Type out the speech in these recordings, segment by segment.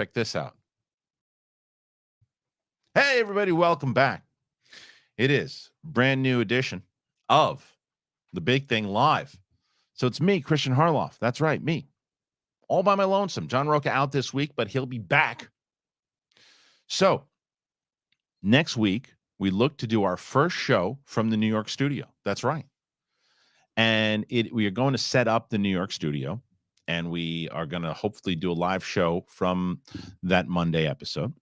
Check this out. Hey, everybody, welcome back. It is a brand new edition of The Big Thing Live. So it's me, Kristian Harloff. That's right, me. All by my lonesome. John Roca out this week, but he'll be back. So next week, we look to do our first show from the New York studio. That's right. And we are going to set up the New York studio, and we are going to hopefully do a live show from that Monday episode.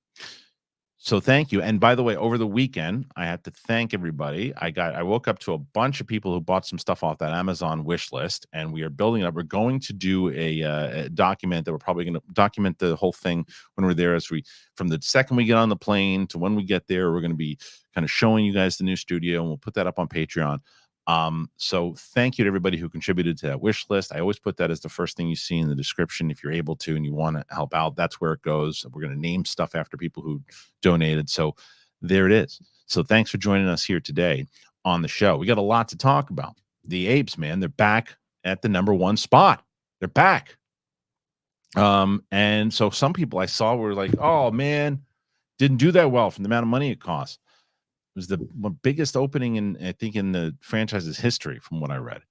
So thank you. And by the way, over the weekend, I had to thank everybody. I woke up to a bunch of people who bought some stuff off that Amazon wish list, and we are building it up. We're going to do a document that we're probably going to document the whole thing when we're there. From the second we get on the plane to when we get there, we're going to be kind of showing you guys the new studio, and we'll put that up on Patreon. So thank you to everybody who contributed to that wish list. I always put that as the first thing you see in the description. If you're able to and you want to help out, that's where it goes. We're going to name stuff after people who donated. So there it is. So thanks for joining us here today on the show. We got a lot to talk about. The Apes, man, they're back at the #1 spot. They're back. And so some people I saw were like, oh man, didn't do that well from the amount of money it costs. It was the biggest opening I think in the franchise's history from what I read.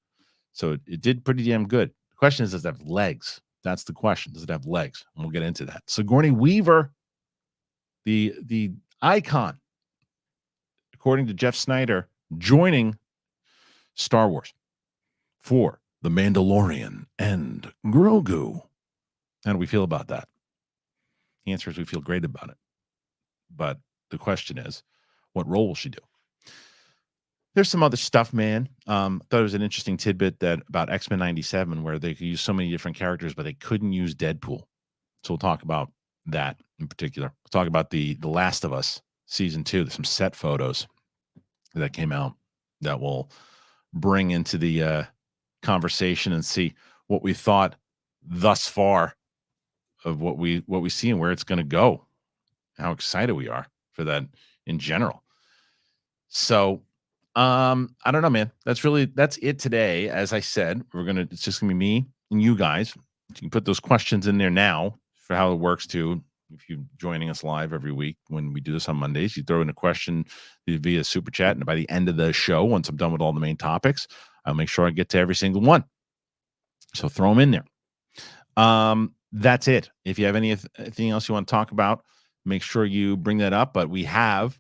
So it did pretty damn good. The question is, does it have legs? That's the question. Does it have legs? And we'll get into that. Sigourney Weaver, the icon, according to Jeff Snyder, joining Star Wars for The Mandalorian and Grogu. How do we feel about that? The answer is we feel great about it. But the question is, what role will she do? There's some other stuff, man. Thought it was an interesting tidbit about X-Men 97, where they could use so many different characters, but they couldn't use Deadpool. So we'll talk about that in particular. We'll talk about the Last of Us season 2. There's some set photos that came out that will bring into the conversation and see what we thought thus far of what we see and where it's going to go. How excited we are for that in general. So I don't know, man. That's it today. As I said, it's just gonna be me and you guys. You can put those questions in there now for how it works too. If you're joining us live every week when we do this on Mondays, you throw in a question via super chat, and by the end of the show, once I'm done with all the main topics, I'll make sure I get to every single one. So throw them in there. That's it. If you have anything else you want to talk about, make sure you bring that up. But we have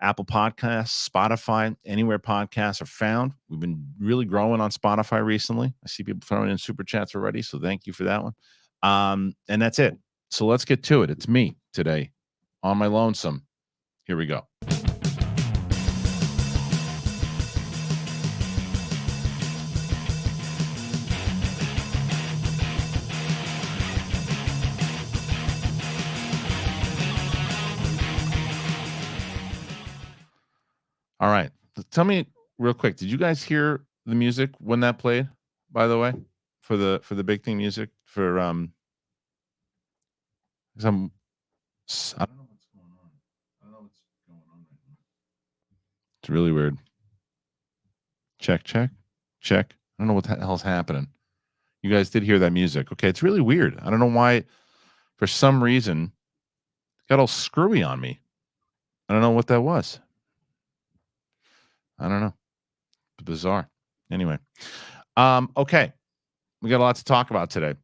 Apple Podcasts, Spotify, anywhere podcasts are found. We've been really growing on Spotify recently. I see people throwing in super chats already, so thank you for that one. And that's it. So let's get to it. It's me today on my lonesome. Here we go. All right. Tell me real quick, did you guys hear the music when that played, by the way, for the big thing music for I don't know what's going on. I don't know what's going on right now. It's really weird. Check. I don't know what the hell's happening. You guys did hear that music. Okay, it's really weird. I don't know why, for some reason, it got all screwy on me. I don't know what that was. I don't know. Bizarre. Anyway. Okay. We got a lot to talk about today.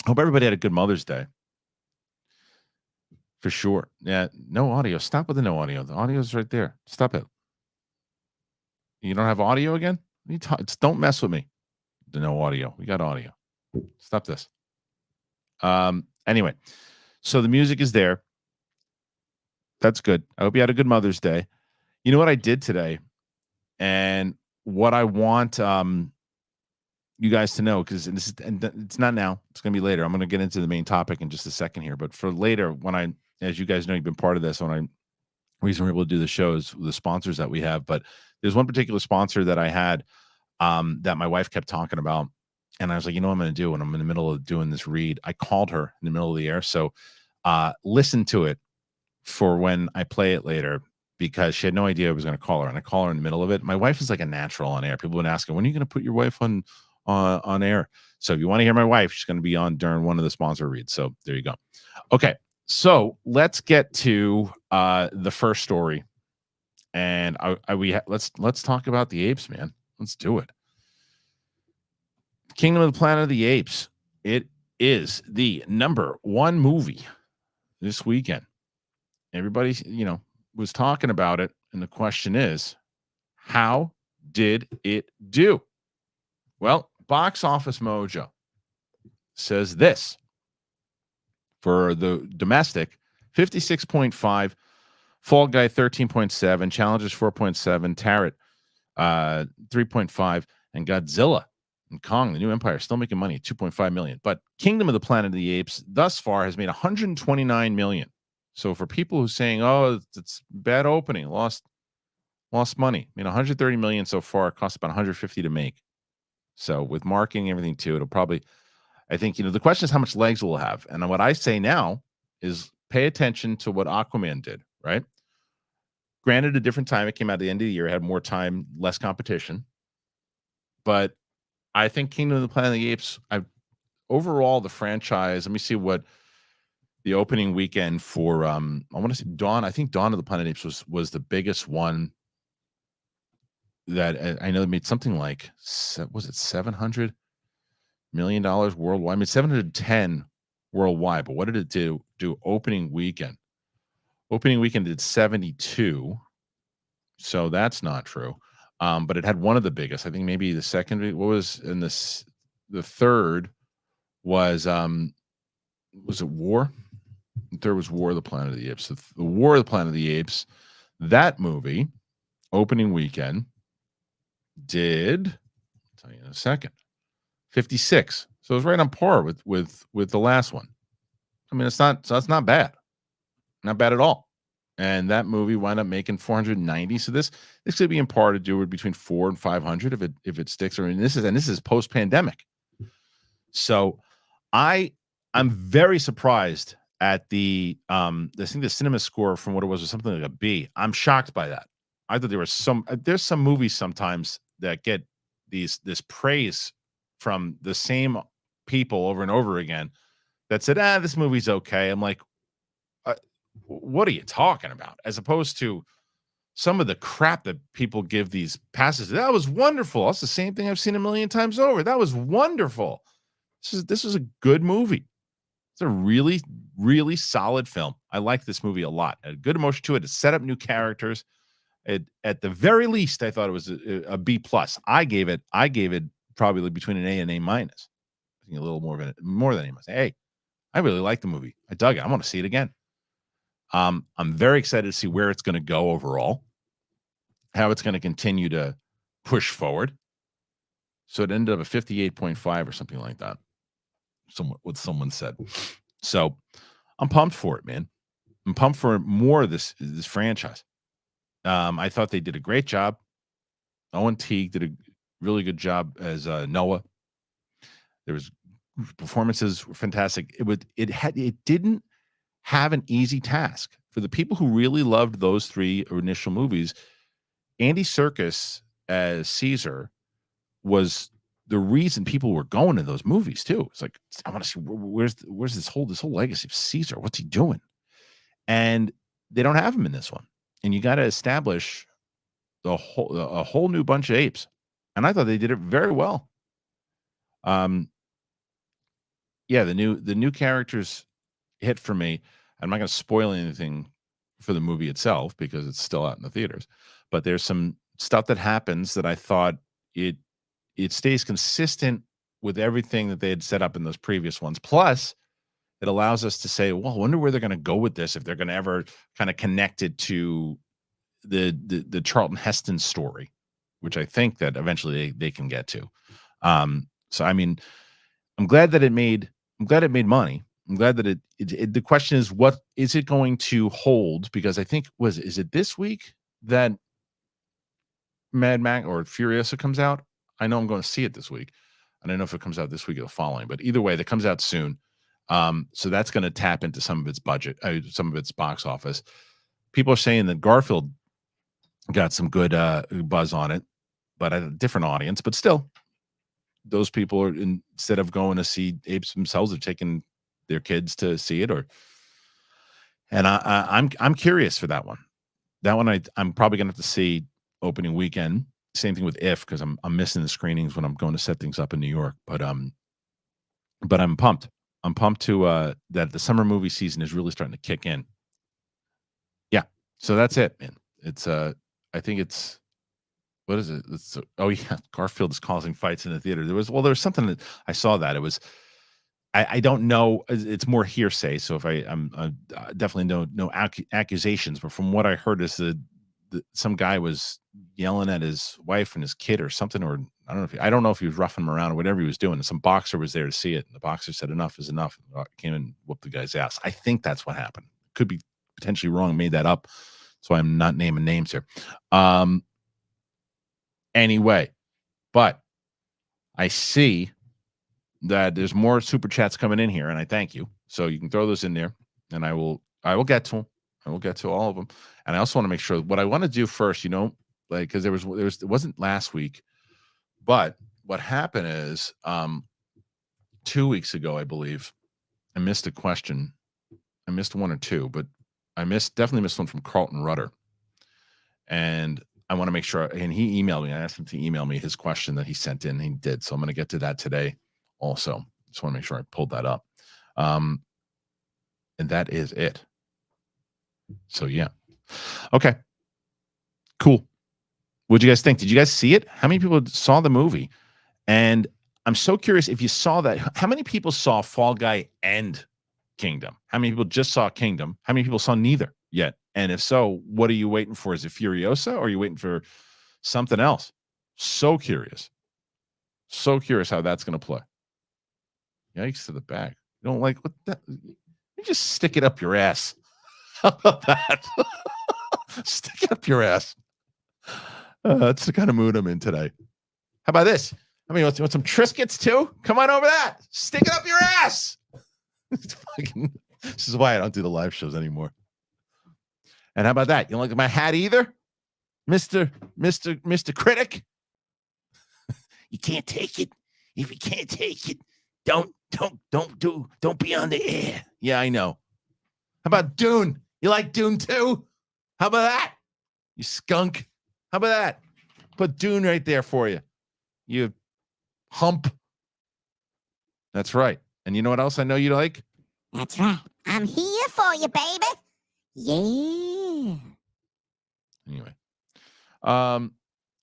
Hope everybody had a good Mother's Day. For sure. Yeah. No audio. Stop with the no audio. The audio's right there. Stop it. You don't have audio again? Don't mess with me. The no audio. We got audio. Stop this. Anyway. So the music is there. That's good. I hope you had a good Mother's Day. You know what I did today? And what I want you guys to know, because it's not now, it's going to be later. I'm going to get into the main topic in just a second here. But for later, as you guys know, you've been part of this, reason we're able to do the shows, the sponsors that we have. But there's one particular sponsor that I had that my wife kept talking about. And I was like, you know what I'm going to do when I'm in the middle of doing this read? I called her in the middle of the air. So listen to it for when I play it later, because she had no idea I was going to call her, and I call her in the middle of it. My wife is like a natural on air. People have been asking, when are you going to put your wife on air? So if you want to hear my wife, she's going to be on during one of the sponsor reads. So there you go. Okay. So let's get to the first story, and let's talk about the Apes, man. Let's do it. Kingdom of the Planet of the Apes. It is the #1 movie this weekend. Everybody, was talking about it, and the question is, how did it do? Well, Box Office Mojo says this. For the domestic, 56.5, Fall Guy 13.7, Challengers 4.7, Tarot 3.5, and Godzilla and Kong, the New Empire, still making money at 2.5 million. But Kingdom of the Planet of the Apes thus far has made 129 million. So for people who are saying, "Oh, it's bad opening, lost money," 130 million so far. It costs about 150 to make. So with marketing and everything too, it'll probably. I think the question is how much legs will it have, and what I say now is pay attention to what Aquaman did. Right? Granted, a different time. It came out at the end of the year, had more time, less competition, but I think Kingdom of the Planet of the Apes. Overall, the franchise. Let me see what the opening weekend for. I want to say Dawn. I think Dawn of the Planet of the Apes was the biggest one. That I know it made something like was it $700 million worldwide? I mean 710 worldwide. But what did it do opening weekend? Opening weekend did 72. So that's not true. But it had one of the biggest. I think maybe the second. What was in this? The third was it War? The third was War of the Planet of the Apes. The War of the Planet of the Apes. That movie opening weekend did. I'll tell you in a second. 56. So it was right on par with the last one. I mean, it's not bad. Not bad at all. And that movie wound up making 490. So this could be in par to do it between 400 and 500 if it sticks. This is post pandemic. So I'm very surprised at the I think the cinema score from what it was something like a B. I'm shocked by that. I thought there's some movies sometimes that get this praise from the same people over and over again that said, this movie's okay. I'm like, what are you talking about? As opposed to some of the crap that people give these passes. That was wonderful. That's the same thing I've seen a million times over. That was wonderful. This is a good movie. It's a really, really solid film. I like this movie a lot. A good emotion to it. It set up new characters. At the very least, I thought it was a B plus. I gave it probably between an A and A minus. I think a little more than A minus. Hey, I really like the movie. I dug it. I want to see it again. I'm very excited to see where it's going to go overall, how it's going to continue to push forward. So it ended up at 58.5 or something like that. What someone said. So I'm pumped for it, man. I'm pumped for more of this franchise. I thought they did a great job. Owen Teague did a really good job as Noah. There was performances were fantastic. It didn't have an easy task for the people who really loved those three initial movies. Andy Serkis as Caesar was the reason people were going to those movies too. It's like, I want to see where's this whole legacy of Caesar. What's he doing? And they don't have him in this one. And you got to establish a whole new bunch of apes. And I thought they did it very well. Yeah, the new characters hit for me. I'm not going to spoil anything for the movie itself because it's still out in the theaters. But there's some stuff that happens that I thought it stays consistent with everything that they had set up in those previous ones. Plus, it allows us to say, well, I wonder where they're going to go with this, if they're going to ever kind of connect it to the Charlton Heston story, which I think that eventually they can get to. So, I mean, I'm glad it made money. I'm glad that the question is, what is it going to hold? Because I think is it this week that Mad Max or Furiosa comes out? I know I'm going to see it this week. I don't know if it comes out this week or the following, but either way, that comes out soon. So that's going to tap into some of its budget, some of its box office. People are saying that Garfield got some good buzz on it, but a different audience. But still, those people are, instead of going to see Apes themselves, are taking their kids to see it. Or And I'm curious for that one. That one I'm probably gonna have to see opening weekend. Same thing with If, because I'm missing the screenings when I'm going to set things up in New York. But I'm pumped. I'm pumped to that the summer movie season is really starting to kick in. Yeah. So that's it, man. It's I think it's what is it? It's oh yeah, Garfield is causing fights in the theater. There was something that I saw that it was I don't know. It's more hearsay. So if I'm definitely no accusations, but from what I heard is some guy was yelling at his wife and his kid or something, or I don't know if he was roughing him around or whatever he was doing. And some boxer was there to see it, and the boxer said enough is enough. And came and whooped the guy's ass. I think that's what happened. Could be potentially wrong. Made that up. So I'm not naming names here. Anyway, but I see that there's more super chats coming in here, and I thank you. So you can throw those in there, and I will get to them. I will get to all of them. And I also want to make sure what I want to do first, like, because it wasn't last week, but what happened is 2 weeks ago, I believe, I missed a question. I missed one or two, but I definitely missed one from Carlton Rudder. And I want to make sure, and he emailed me. I asked him to email me his question that he sent in. He did. So I'm going to get to that today also. Just want to make sure I pulled that up. And that is it. So yeah. Okay. Cool. What'd you guys think? Did you guys see it? How many people saw the movie? And I'm so curious if you saw that. How many people saw Fall Guy and Kingdom? How many people just saw Kingdom? How many people saw neither yet? And if so, what are you waiting for? Is it Furiosa or are you waiting for something else? So curious. So curious how that's going to play. Yikes to the back. You don't like what that? You just stick it up your ass. How about that? Stick it up your ass. That's the kind of mood I'm in today. How about this? I mean, you want some Triscuits too? Come on over that. Stick it up your ass. This is why I don't do the live shows anymore. And how about that? You don't like my hat either, Mr. Critic? You can't take it. If you can't take it, don't be on the air. Yeah, I know. How about Dune? You like Dune too? How about that? You skunk. How about that? Put Dune right there for you. You hump. That's right. And you know what else I know you like? That's right. I'm here for you, baby. Yeah. Anyway.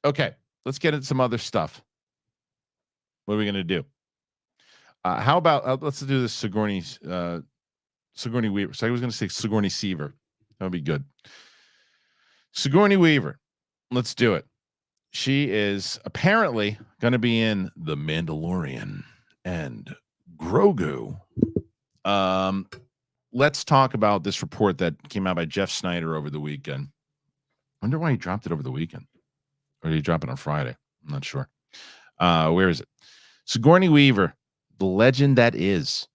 Okay. Let's get into some other stuff. What are we going to do? How about let's do this Sigourney Weaver. So I was going to say Sigourney Seaver. That would be good. Sigourney Weaver. Let's do it. She is apparently going to be in The Mandalorian and Grogu. Let's talk about this report that came out by Jeff Snyder over the weekend. I wonder why he dropped it over the weekend. Or did he drop it on Friday? I'm not sure. Where is it? Sigourney Weaver, the legend that is.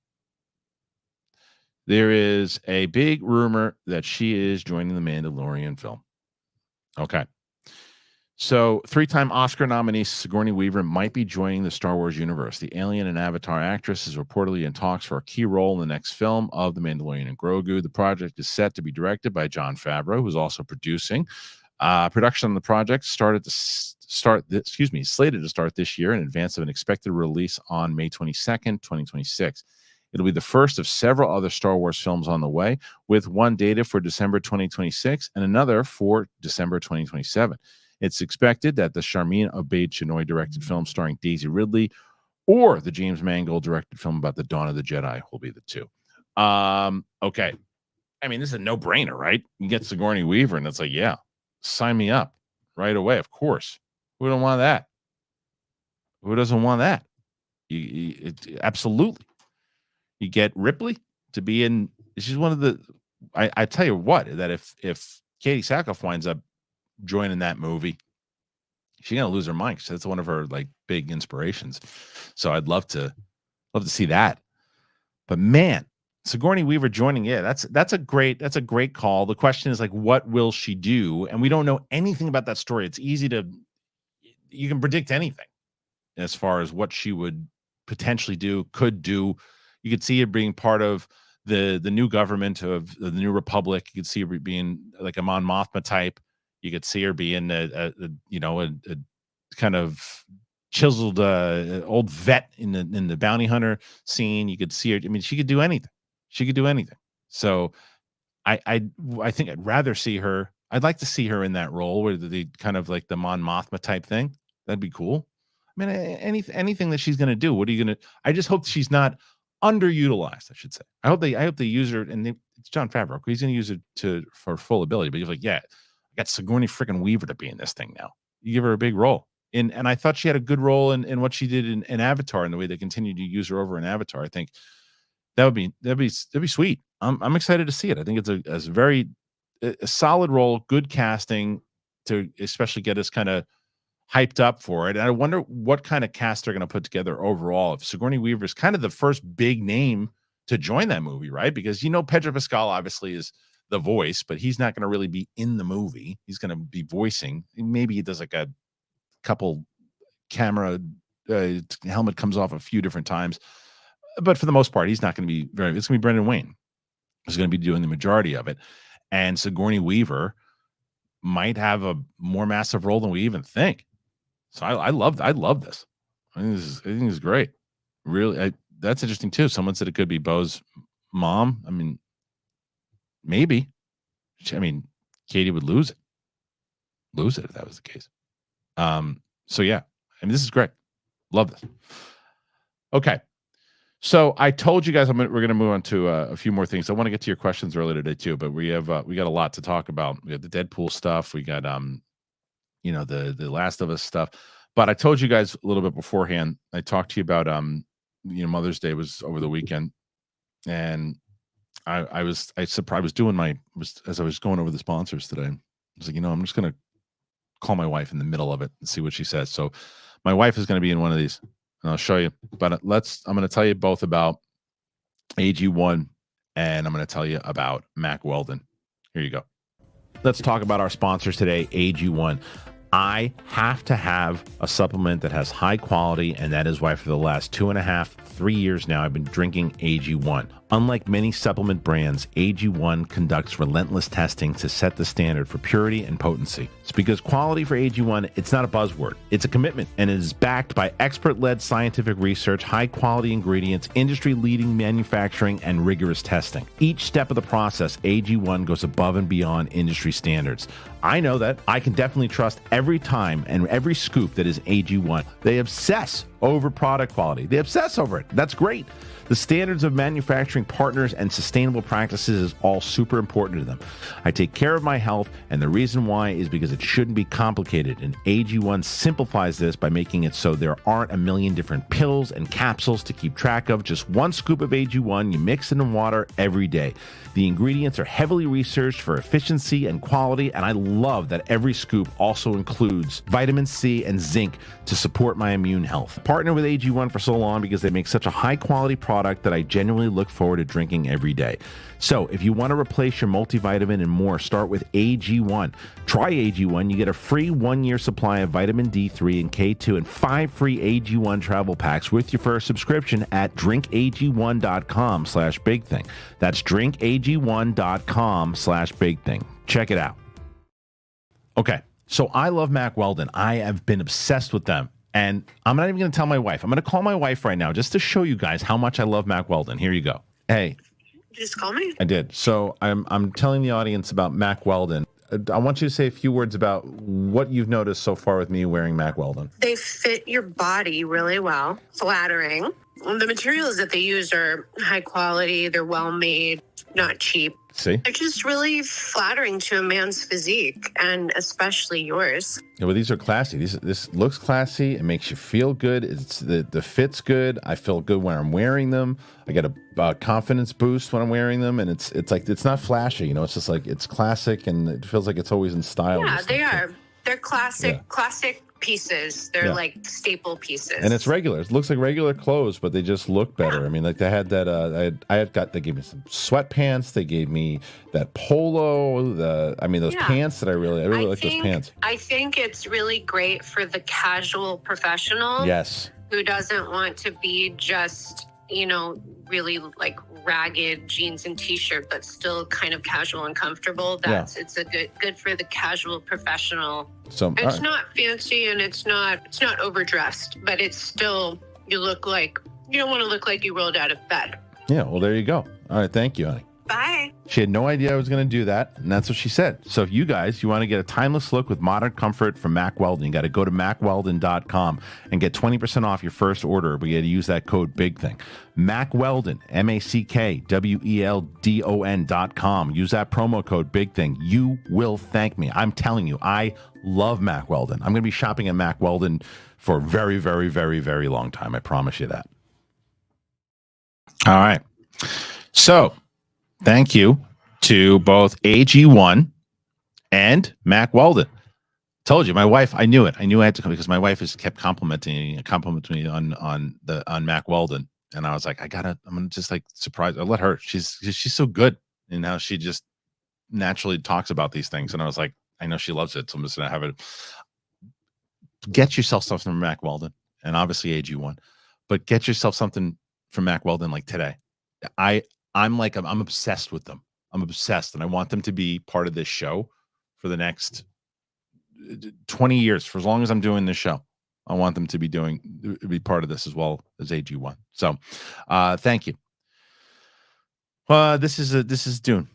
There is a big rumor that she is joining the Mandalorian film. Okay. So, 3-time Oscar nominee Sigourney Weaver might be joining the Star Wars universe. The Alien and Avatar actress is reportedly in talks for a key role in the next film of The Mandalorian and Grogu. The project is set to be directed by Jon Favreau, who's also producing. Production on the project slated to start this year in advance of an expected release on May 22nd, 2026. It'll be the first of several other Star Wars films on the way, with one dated for December 2026 and another for December 2027. It's expected that the Sharmeen Obaid-Chinoy directed film starring Daisy Ridley or the James Mangold directed film about the Dawn of the Jedi will be the two. Okay. I mean, this is a no-brainer, right? You get Sigourney Weaver, and it's like, yeah, sign me up right away, of course. Who don't want that? Who doesn't want that? Absolutely. You get Ripley to be in. She's one of the. I tell you what, that if Katie Sackhoff winds up joining that movie, she's gonna lose her mind because that's one of her like big inspirations. So I'd love to see that. But man, Sigourney Weaver joining, yeah, that's a great call. The question is like, what will she do? And we don't know anything about that story. It's easy you can predict anything as far as what she would potentially do, could do. You could see it being part of the new government of the new republic. You could see her being like a Mon Mothma type. You could see her being a kind of chiseled old vet in the bounty hunter scene. You could see her. I mean, she could do anything. She could do anything. So I think I'd rather see her. I'd like to see her in that role where the kind of like the Mon Mothma type thing. That'd be cool. I mean, anything that she's going to do. What are you going to? I just hope she's not underutilized. I should say. I hope they use her, and it's Jon Favreau. He's going to use it for full ability. But he's like, yeah, I got Sigourney freaking Weaver to be in this thing now. You give her a big role. And I thought she had a good role in what she did in Avatar, and the way they continue to use her over in Avatar. I think that'd be sweet. I'm excited to see it. I think it's a very solid role, good casting to especially get us kind of hyped up for it. And I wonder what kind of cast they're going to put together overall. If Sigourney Weaver is kind of the first big name to join that movie, right? Because Pedro Pascal obviously is the voice, but he's not going to really be in the movie. He's going to be voicing. Maybe he does like a couple camera helmet comes off a few different times, but for the most part, he's not going to be it's going to be Brendan Wayne who's going to be doing the majority of it. And Sigourney Weaver might have a more massive role than we even think. So I love this. I think this is great. Really, that's interesting too. Someone said it could be Bo's mom. I mean, maybe. I mean, Katie would lose it if that was the case. So yeah, I mean, this is great. Love this. Okay. So I told you guys we're going to move on to a few more things. I want to get to your questions earlier today too, but we got a lot to talk about. We got the Deadpool stuff. We got the Last of Us stuff. But I told you guys a little bit beforehand. I talked to you about Mother's Day was over the weekend, and I was doing as I was going over the sponsors today. I was like, I'm just going to call my wife in the middle of it and see what she says. So my wife is going to be in one of these, and I'll show you. But I'm going to tell you both about AG1, and I'm going to tell you about Mack Weldon. Here you go. Let's talk about our sponsors today, AG1. I have to have a supplement that has high quality, and that is why for the last 3 years now, I've been drinking AG1. Unlike many supplement brands, AG1 conducts relentless testing to set the standard for purity and potency. It's because quality for AG1, it's not a buzzword. It's a commitment, and it is backed by expert-led scientific research, high-quality ingredients, industry-leading manufacturing, and rigorous testing. Each step of the process, AG1 goes above and beyond industry standards. I know that. I can definitely trust every time and every scoop that is AG1. They obsess over product quality. They obsess over it. That's great. The standards of manufacturing partners and sustainable practices is all super important to them. I take care of my health, and the reason why is because it shouldn't be complicated, and AG1 simplifies this by making it so there aren't a million different pills and capsules to keep track of. Just one scoop of AG1, you mix it in water every day. The ingredients are heavily researched for efficiency and quality, and I love that every scoop also includes vitamin C and zinc to support my immune health. Partner with AG1 for so long because they make such a high-quality product that I genuinely look forward to drinking every day. So if you want to replace your multivitamin and more, start with AG1. Try AG1. You get a free 1-year supply of vitamin D3 and K2 and 5 free AG1 travel packs with your first subscription at drinkag1.com/bigthing. That's drinkag1.com/bigthing. Check it out. Okay, so I love Mack Weldon. I have been obsessed with them. And I'm not even going to tell my wife. I'm going to call my wife right now just to show you guys how much I love Mack Weldon. Here you go. Hey. Just call me? I did. So I'm telling the audience about Mack Weldon. I want you to say a few words about what you've noticed so far with me wearing Mack Weldon. They fit your body really well. Flattering. The materials that they use are high quality. They're well made, not cheap. See? They're just really flattering to a man's physique, and especially yours. Yeah, well, these are classy. This looks classy. It makes you feel good. It's the fit's good. I feel good when I'm wearing them. I get a confidence boost when I'm wearing them, and it's like it's not flashy. It's just like it's classic, and it feels like it's always in style. Yeah, they are. They're classic pieces. They're like staple pieces. And it's regular. It looks like regular clothes, but they just look better. I mean, like they had that. They gave me some sweatpants. They gave me that polo. Those pants that I really like those pants. I think it's really great for the casual professional. Yes. Who doesn't want to be just you know, really like ragged jeans and t-shirt, but still kind of casual and comfortable. It's a good for the casual professional. So it's not fancy and it's not overdressed, but it's still, you don't want to look like you rolled out of bed. Yeah, well, there you go. All right, thank you, honey. Bye. She had no idea I was going to do that, and that's what she said. So if you guys, you want to get a timeless look with modern comfort from Mack Weldon, you got to go to MackWeldon.com and get 20% off your first order. But you got to use that code BIGTHING. Mack Weldon, MackWeldon.com. Use that promo code BIGTHING. You will thank me. I'm telling you, I love Mack Weldon. I'm going to be shopping at Mack Weldon for a very, very, very, very long time. I promise you that. All right. So thank you to both AG1 and Mack Weldon. Told you, my wife, I knew it. I knew I had to come because my wife has kept complimenting me on Mack Weldon. And I was like, I'm gonna just like surprise. I let her. She's so good. And now she just naturally talks about these things. And I was like, I know she loves it. So I'm just gonna have it. Get yourself something from Mack Weldon, and obviously AG1, but get yourself something from Mack Weldon like today. I'm obsessed with them. I'm obsessed, and I want them to be part of this show for the next 20 years, for as long as I'm doing this show. I want them to be part of this as well as AG1. So, thank you. This is Dune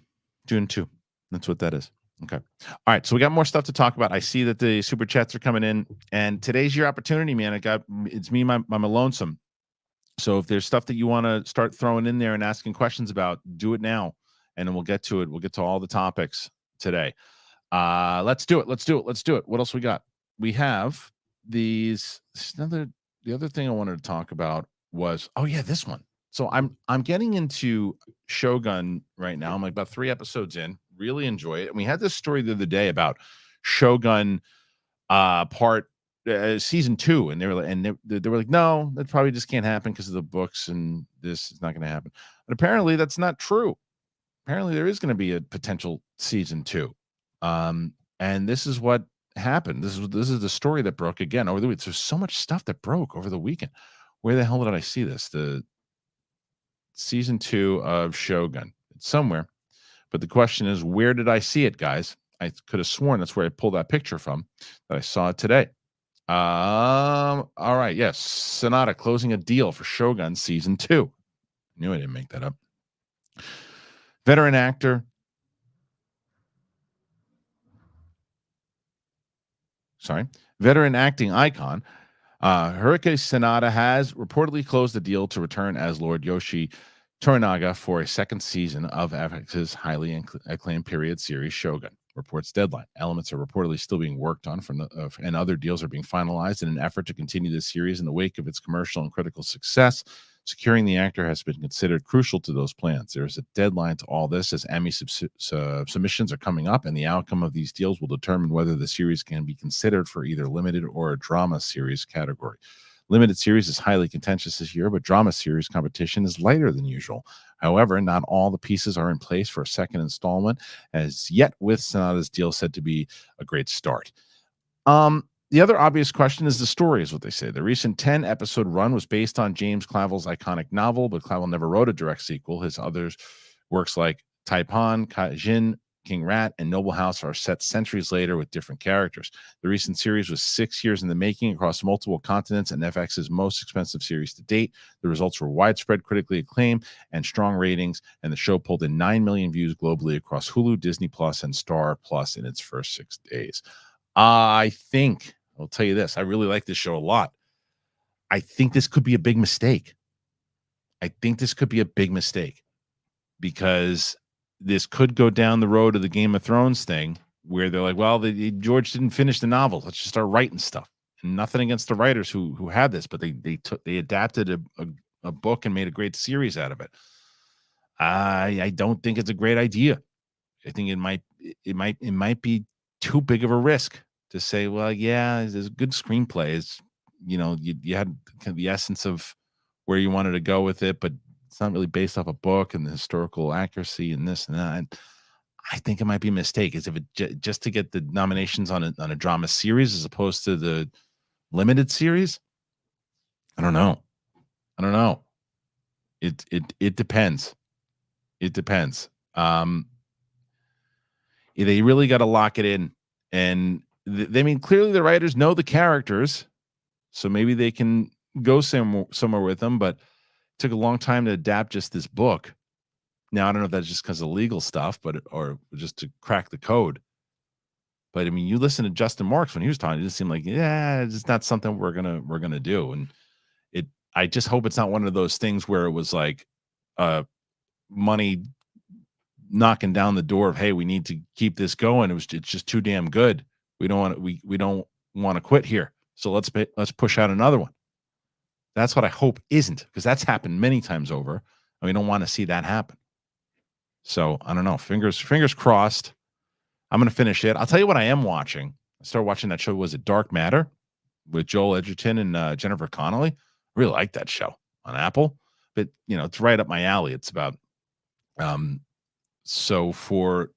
2. That's what that is. Okay. All right. So we got more stuff to talk about. I see that the super chats are coming in, and today's your opportunity, man. It's me, my lonesome. So if there's stuff that you want to start throwing in there and asking questions about, do it now, and then we'll get to it. We'll get to all the topics today. Let's do it. What else we got? We have these. The other thing I wanted to talk about was, this one. So I'm getting into Shogun right now. I'm like about 3 episodes in. Really enjoy it. And we had this story the other day about Shogun season 2, and they were like, no, that probably just can't happen because of the books, and this is not going to happen. But apparently that's not true. Apparently there is going to be a potential season 2. And this is what happened. This is the story that broke again over the week. There's so much stuff that broke over the weekend. Where the hell did I see this? The season 2 of Shogun. It's somewhere. But the question is, where did I see it, guys? I could have sworn that's where I pulled that picture from, that I saw it today. All right. Yes. Sonata closing a deal for Shogun season 2. Knew I didn't make that up. Veteran actor. Veteran acting icon. Hiroki Sanada has reportedly closed the deal to return as Lord Yoshi Torinaga for a second season of FX's highly acclaimed period series Shogun. Reports Deadline. Elements are reportedly still being worked on and other deals are being finalized in an effort to continue this series in the wake of its commercial and critical success. Securing the actor has been considered crucial to those plans. There is a deadline to all this as Emmy submissions are coming up, and the outcome of these deals will determine whether the series can be considered for either limited or a drama series category. Limited series is highly contentious this year, but drama series competition is lighter than usual. However, not all the pieces are in place for a second installment, as yet with Sonata's deal said to be a great start. The other obvious question is the story, is what they say. The recent 10-episode run was based on James Clavell's iconic novel, but Clavell never wrote a direct sequel. His other works like Taipan, Kaijin, King Rat, and Noble House are set centuries later with different characters. The recent series was 6 years in the making across multiple continents and FX's most expensive series to date. The results were widespread, critically acclaimed, and strong ratings, and the show pulled in 9 million views globally across Hulu, Disney Plus, and Star Plus in its first 6 days. I'll tell you this, I really like this show a lot. I think this could be a big mistake. Because this could go down the road of the Game of Thrones thing where they're like, well, George didn't finish the novel. Let's just start writing stuff. And nothing against the writers who had this, but they adapted a book and made a great series out of it. I don't think it's a great idea. I think it might be too big of a risk to say, well, yeah, there's a good screenplay. It's, you had kind of the essence of where you wanted to go with it, but it's not really based off a book and the historical accuracy and this and that. And I think it might be a mistake. Is if it just to get the nominations on a drama series as opposed to the limited series. I don't know. It depends. It depends. They really got to lock it in, and they mean clearly the writers know the characters, so maybe they can go somewhere with them. But it took a long time to adapt just this book. Now I don't know if that's just because of legal stuff, or just to crack the code. But I mean, you listen to Justin Marks when he was talking, it just seemed like, yeah, it's not something we're gonna do. And I just hope it's not one of those things where it was like money knocking down the door of, hey, we need to keep this going. It's just too damn good. We don't want to quit here. So let's push out another one. That's what I hope isn't, because that's happened many times over, and we don't want to see that happen. So I don't know. Fingers crossed. I'm going to finish it. I'll tell you what I am watching. I started watching that show. Was it Dark Matter with Joel Edgerton and Jennifer Connelly? I really like that show on Apple, but it's right up my alley. It's about, so for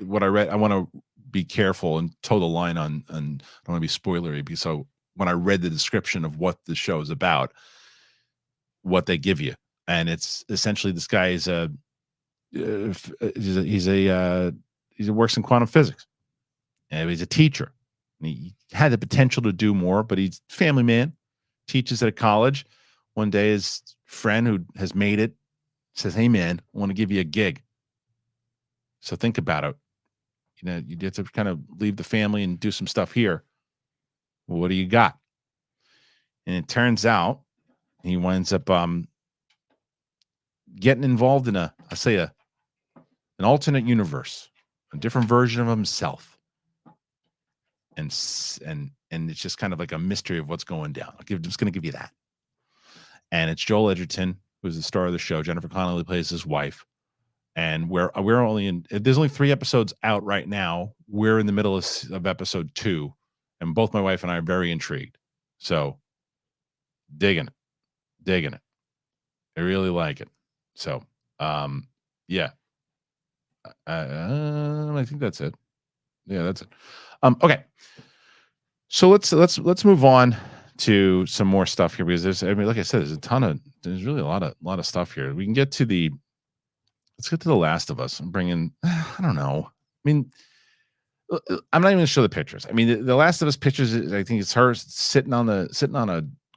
what I read, I want to be careful and toe the line on, and I don't want to be spoilery. So when I read the description of what the show is about, what they give you, and it's essentially this guy is he works in quantum physics, and he's a teacher. And he had the potential to do more, but he's a family man, teaches at a college. One day, his friend who has made it says, "Hey, man, I want to give you a gig." So think about it. You have to kind of leave the family and do some stuff here. Well, what do you got? And it turns out he winds up getting involved in an alternate universe, a different version of himself. And it's just kind of like a mystery of what's going down. I'm just going to give you that. And it's Joel Edgerton, who's the star of the show. Jennifer Connelly plays his wife. And we're only there's only 3 episodes out right now. We're in the middle of episode 2, and both my wife and I are very intrigued. So digging it. I really like it. So yeah. I think that's it. Yeah, that's it. Okay. So let's move on to some more stuff here, because like I said, there's really a lot of stuff here. We can get to let's get to The Last of Us. I'm bringing, I don't know. I mean, I'm not even going to show the pictures. I mean, the Last of Us pictures, I think it's her sitting on a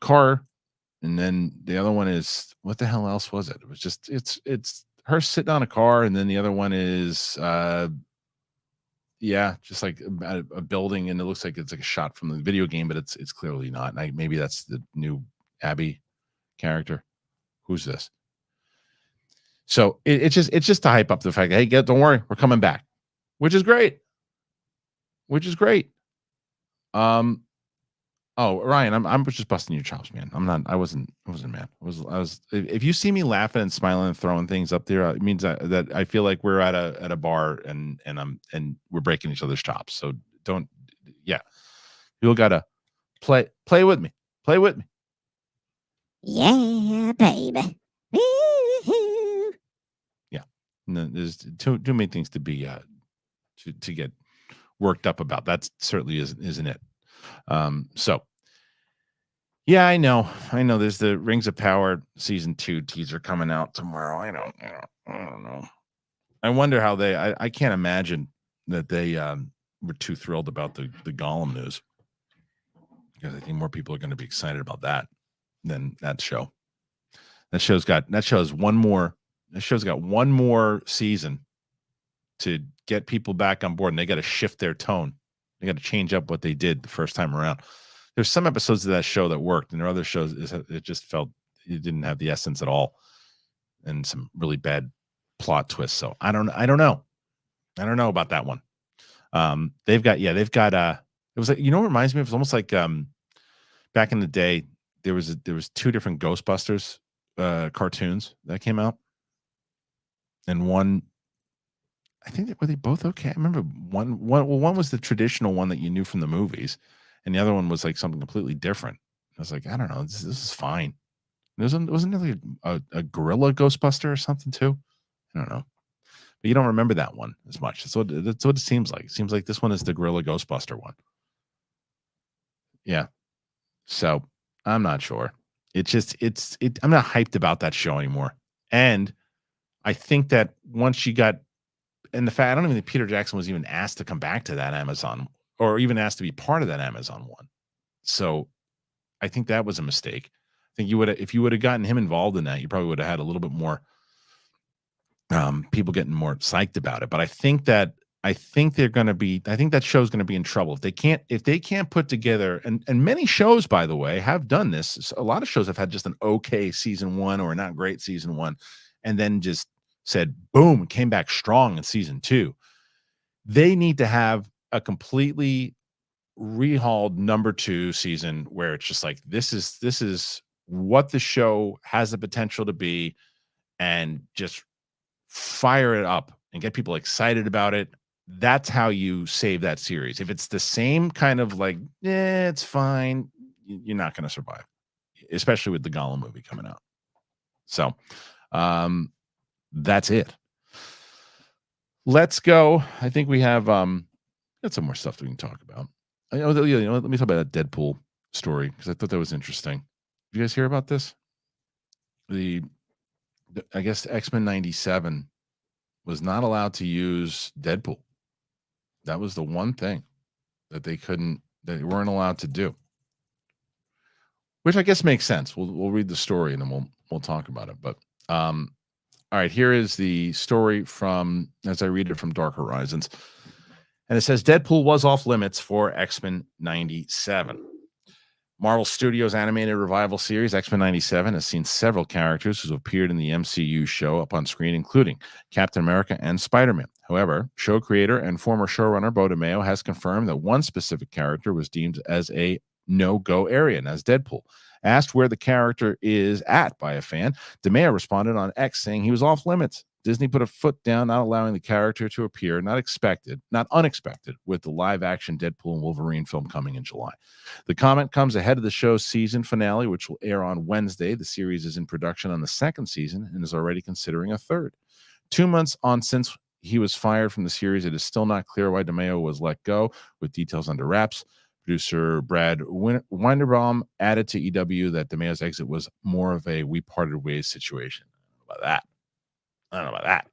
car, and then the other one is, what the hell else was it? It was just it's her sitting on a car, and then the other one is just like a building, and it looks like it's like a shot from the video game, but it's clearly not. And maybe that's the new Abby character. Who's this? So it's just to hype up the fact that, hey, don't worry, we're coming back, which is great. Oh, Ryan, I'm just busting your chops, man. I wasn't mad. I was. If you see me laughing and smiling and throwing things up there, it means that I feel like we're at a bar and we're breaking each other's chops. So don't, you gotta play with me. Play with me. Yeah, baby. Woo-hoo. Yeah. No, there's too many things to be to get worked up about. That certainly isn't it. So yeah, I know. There's the Rings of Power season 2 teaser coming out tomorrow. I don't know. I wonder how I can't imagine that they were too thrilled about the Gollum news, because I think more people are going to be excited about that than that show. That show's got one more season to get people back on board, and they got to shift their tone. They got to change up what they did the first time around. There's some episodes of that show that worked, and there are other shows it just felt it didn't have the essence at all, and some really bad plot twists. So I don't know about that one. They've got it was like, it reminds me of, it was almost like back in the day there was 2 different Ghostbusters cartoons that came out, and one, I think, were they both okay? I remember one was the traditional one that you knew from the movies, and the other one was like something completely different. I was like, I don't know, this is fine. Wasn't there like a gorilla Ghostbuster or something too? I don't know, but you don't remember that one as much. That's what it seems like. It seems like this one is the gorilla Ghostbuster one. Yeah. So I'm not sure. I'm not hyped about that show anymore. And I think that once you got, and the fact, I don't even think Peter Jackson was even asked to come back to that Amazon or even asked to be part of that Amazon one. So I think that was a mistake. I think if you would have gotten him involved in that, you probably would have had a little bit more people getting more psyched about it. But I think that show's going to be in trouble if they can't put together, and many shows, by the way, have done this. A lot of shows have had just an okay season one or not great season one, and then just said boom, came back strong in season two. They need to have a completely rehauled number two season where it's just like this is what the show has the potential to be, and just fire it up and get people excited about it. That's how you save that series. If it's the same kind of like, it's fine, you're not going to survive, especially with the Gollum movie coming out. So, that's it. Let's go. I think we have got some more stuff that we can talk about. Let me talk about that Deadpool story because I thought that was interesting. Did you guys hear about this? I guess X-Men 97 was not allowed to use Deadpool. That was the one thing that they weren't allowed to do, which I guess makes sense. We'll read the story and then we'll talk about it. But all right, here is the story as I read it from Dark Horizons, and it says Deadpool was off limits for X-Men 97. Marvel Studios' animated revival series X-Men 97 has seen several characters who appeared in the MCU show up on screen, including Captain America and Spider-Man. However, show creator and former showrunner Bo DeMeo has confirmed that one specific character was deemed as a no-go area, and as Deadpool. Asked where the character is at by a fan, DeMeo responded on X saying he was off limits. Disney put a foot down, not allowing the character to appear, not unexpected, with the live-action Deadpool and Wolverine film coming in July. The comment comes ahead of the show's season finale, which will air on Wednesday. The series is in production on the second season and is already considering a third. 2 months on since he was fired from the series, it is still not clear why DeMeo was let go, with details under wraps. Producer Brad Winderbaum added to EW that DeMeo's exit was more of a we parted ways situation. I don't know about that.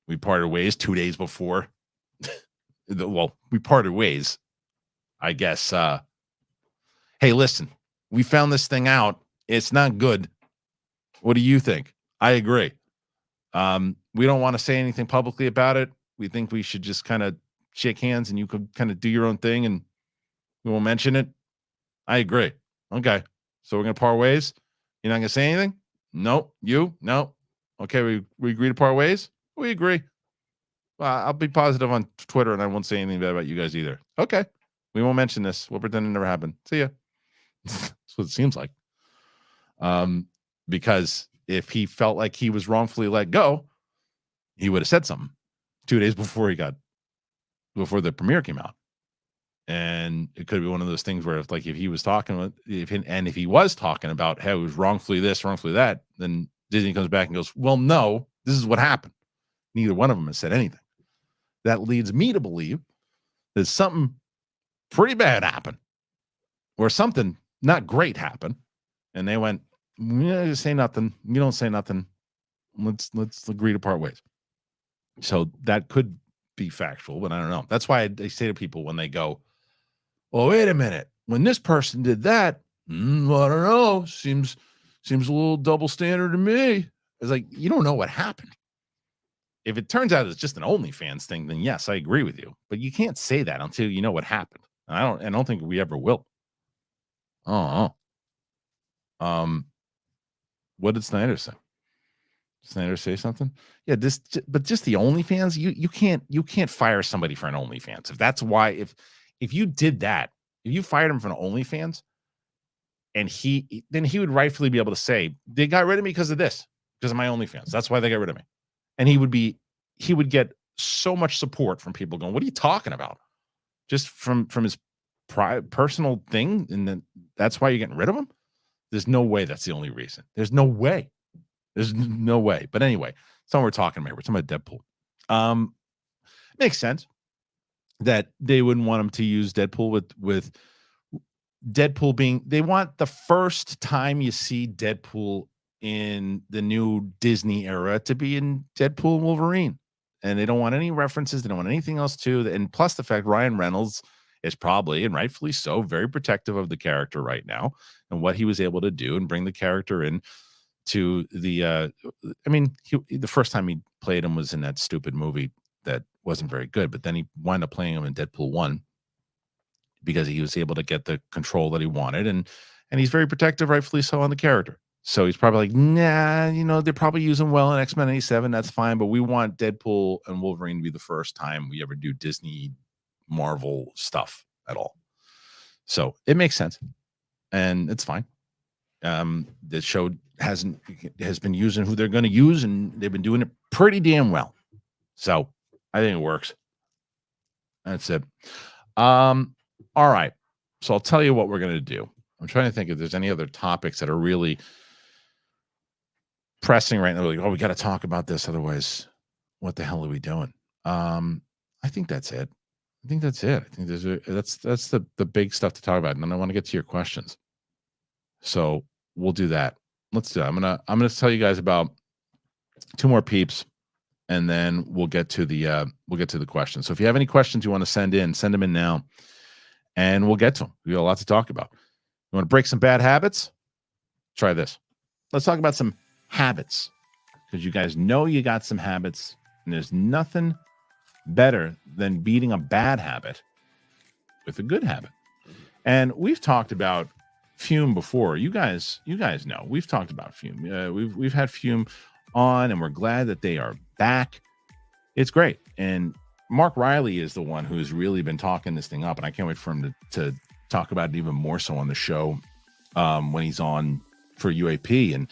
We parted ways 2 days before. We parted ways, I guess. Hey, listen, we found this thing out. It's not good. What do you think? I agree. We don't want to say anything publicly about it. We think we should just kind of shake hands and you could kind of do your own thing and we won't mention it. I agree. Okay. So we're going to part ways. You're not going to say anything? Nope. You? No. Okay. We agree to part ways? We agree. Well, I'll be positive on Twitter and I won't say anything bad about you guys either. Okay. We won't mention this. We'll pretend it never happened. See ya. That's what it seems like. Because if he felt like he was wrongfully let go, he would have said something 2 days before the premiere came out. And it could be one of those things where if he was talking about how it was wrongfully this, wrongfully that, then Disney comes back and goes, well, no, this is what happened. Neither one of them has said anything. That leads me to believe that something pretty bad happened or something not great happened. And they went, you say nothing. You don't say nothing. Let's agree to part ways. So that could be factual, but I don't know. That's why I say to people when they go, well, wait a minute. When this person did that, I don't know. Seems a little double standard to me. It's like, you don't know what happened. If it turns out it's just an OnlyFans thing, then yes, I agree with you. But you can't say that until you know what happened. And I don't think we ever will. Oh. What did Snyder say? Snyder say something? Yeah, but just the OnlyFans, you can't fire somebody for an OnlyFans. If that's why, if you did that, if you fired him for an OnlyFans, and then he would rightfully be able to say, they got rid of me because of this, because of my OnlyFans. That's why they got rid of me. And he would get so much support from people going, what are you talking about? Just from his personal thing, and then that's why you're getting rid of him? There's no way that's the only reason. There's no way. But anyway, that's not what we're talking about. We're talking about Deadpool. Makes sense that they wouldn't want him to use Deadpool with Deadpool being, they want the first time you see Deadpool in the new Disney era to be in Deadpool and Wolverine. And they don't want any references. They don't want anything else to. And plus the fact Ryan Reynolds is probably, and rightfully so, very protective of the character right now and what he was able to do and bring the character in to the, the first time he played him was in that stupid movie that wasn't very good, but then he wound up playing him in Deadpool 1 because he was able to get the control that he wanted. And he's very protective, rightfully so, on the character. So he's probably like, nah, they're probably using well in X-Men 87. That's fine. But we want Deadpool and Wolverine to be the first time we ever do Disney Marvel stuff at all. So it makes sense. And it's fine. The show has been using who they're going to use, and they've been doing it pretty damn well. So I think it works. That's it. All right. So I'll tell you what we're going to do. I'm trying to think if there's any other topics that are really pressing right now. Like, we got to talk about this. Otherwise, what the hell are we doing? I think that's it. I think that's the big stuff to talk about. And then I want to get to your questions. So we'll do that. Let's do it. I'm gonna tell you guys about 2 more peeps, and then we'll get to the questions. So if you have any questions you want to send them in now, and we'll get to them. We got a lot to talk about. You want to break some bad habits? Try this. Let's talk about some habits, because you guys know you got some habits, and there's nothing better than beating a bad habit with a good habit. And we've talked about Fume before. You guys know we've talked about Fume. We've had Fume on, and we're glad that they are back. It's great. And Mark Riley is the one who's really been talking this thing up, and I can't wait for him to talk about it even more so on the show when he's on for UAP. And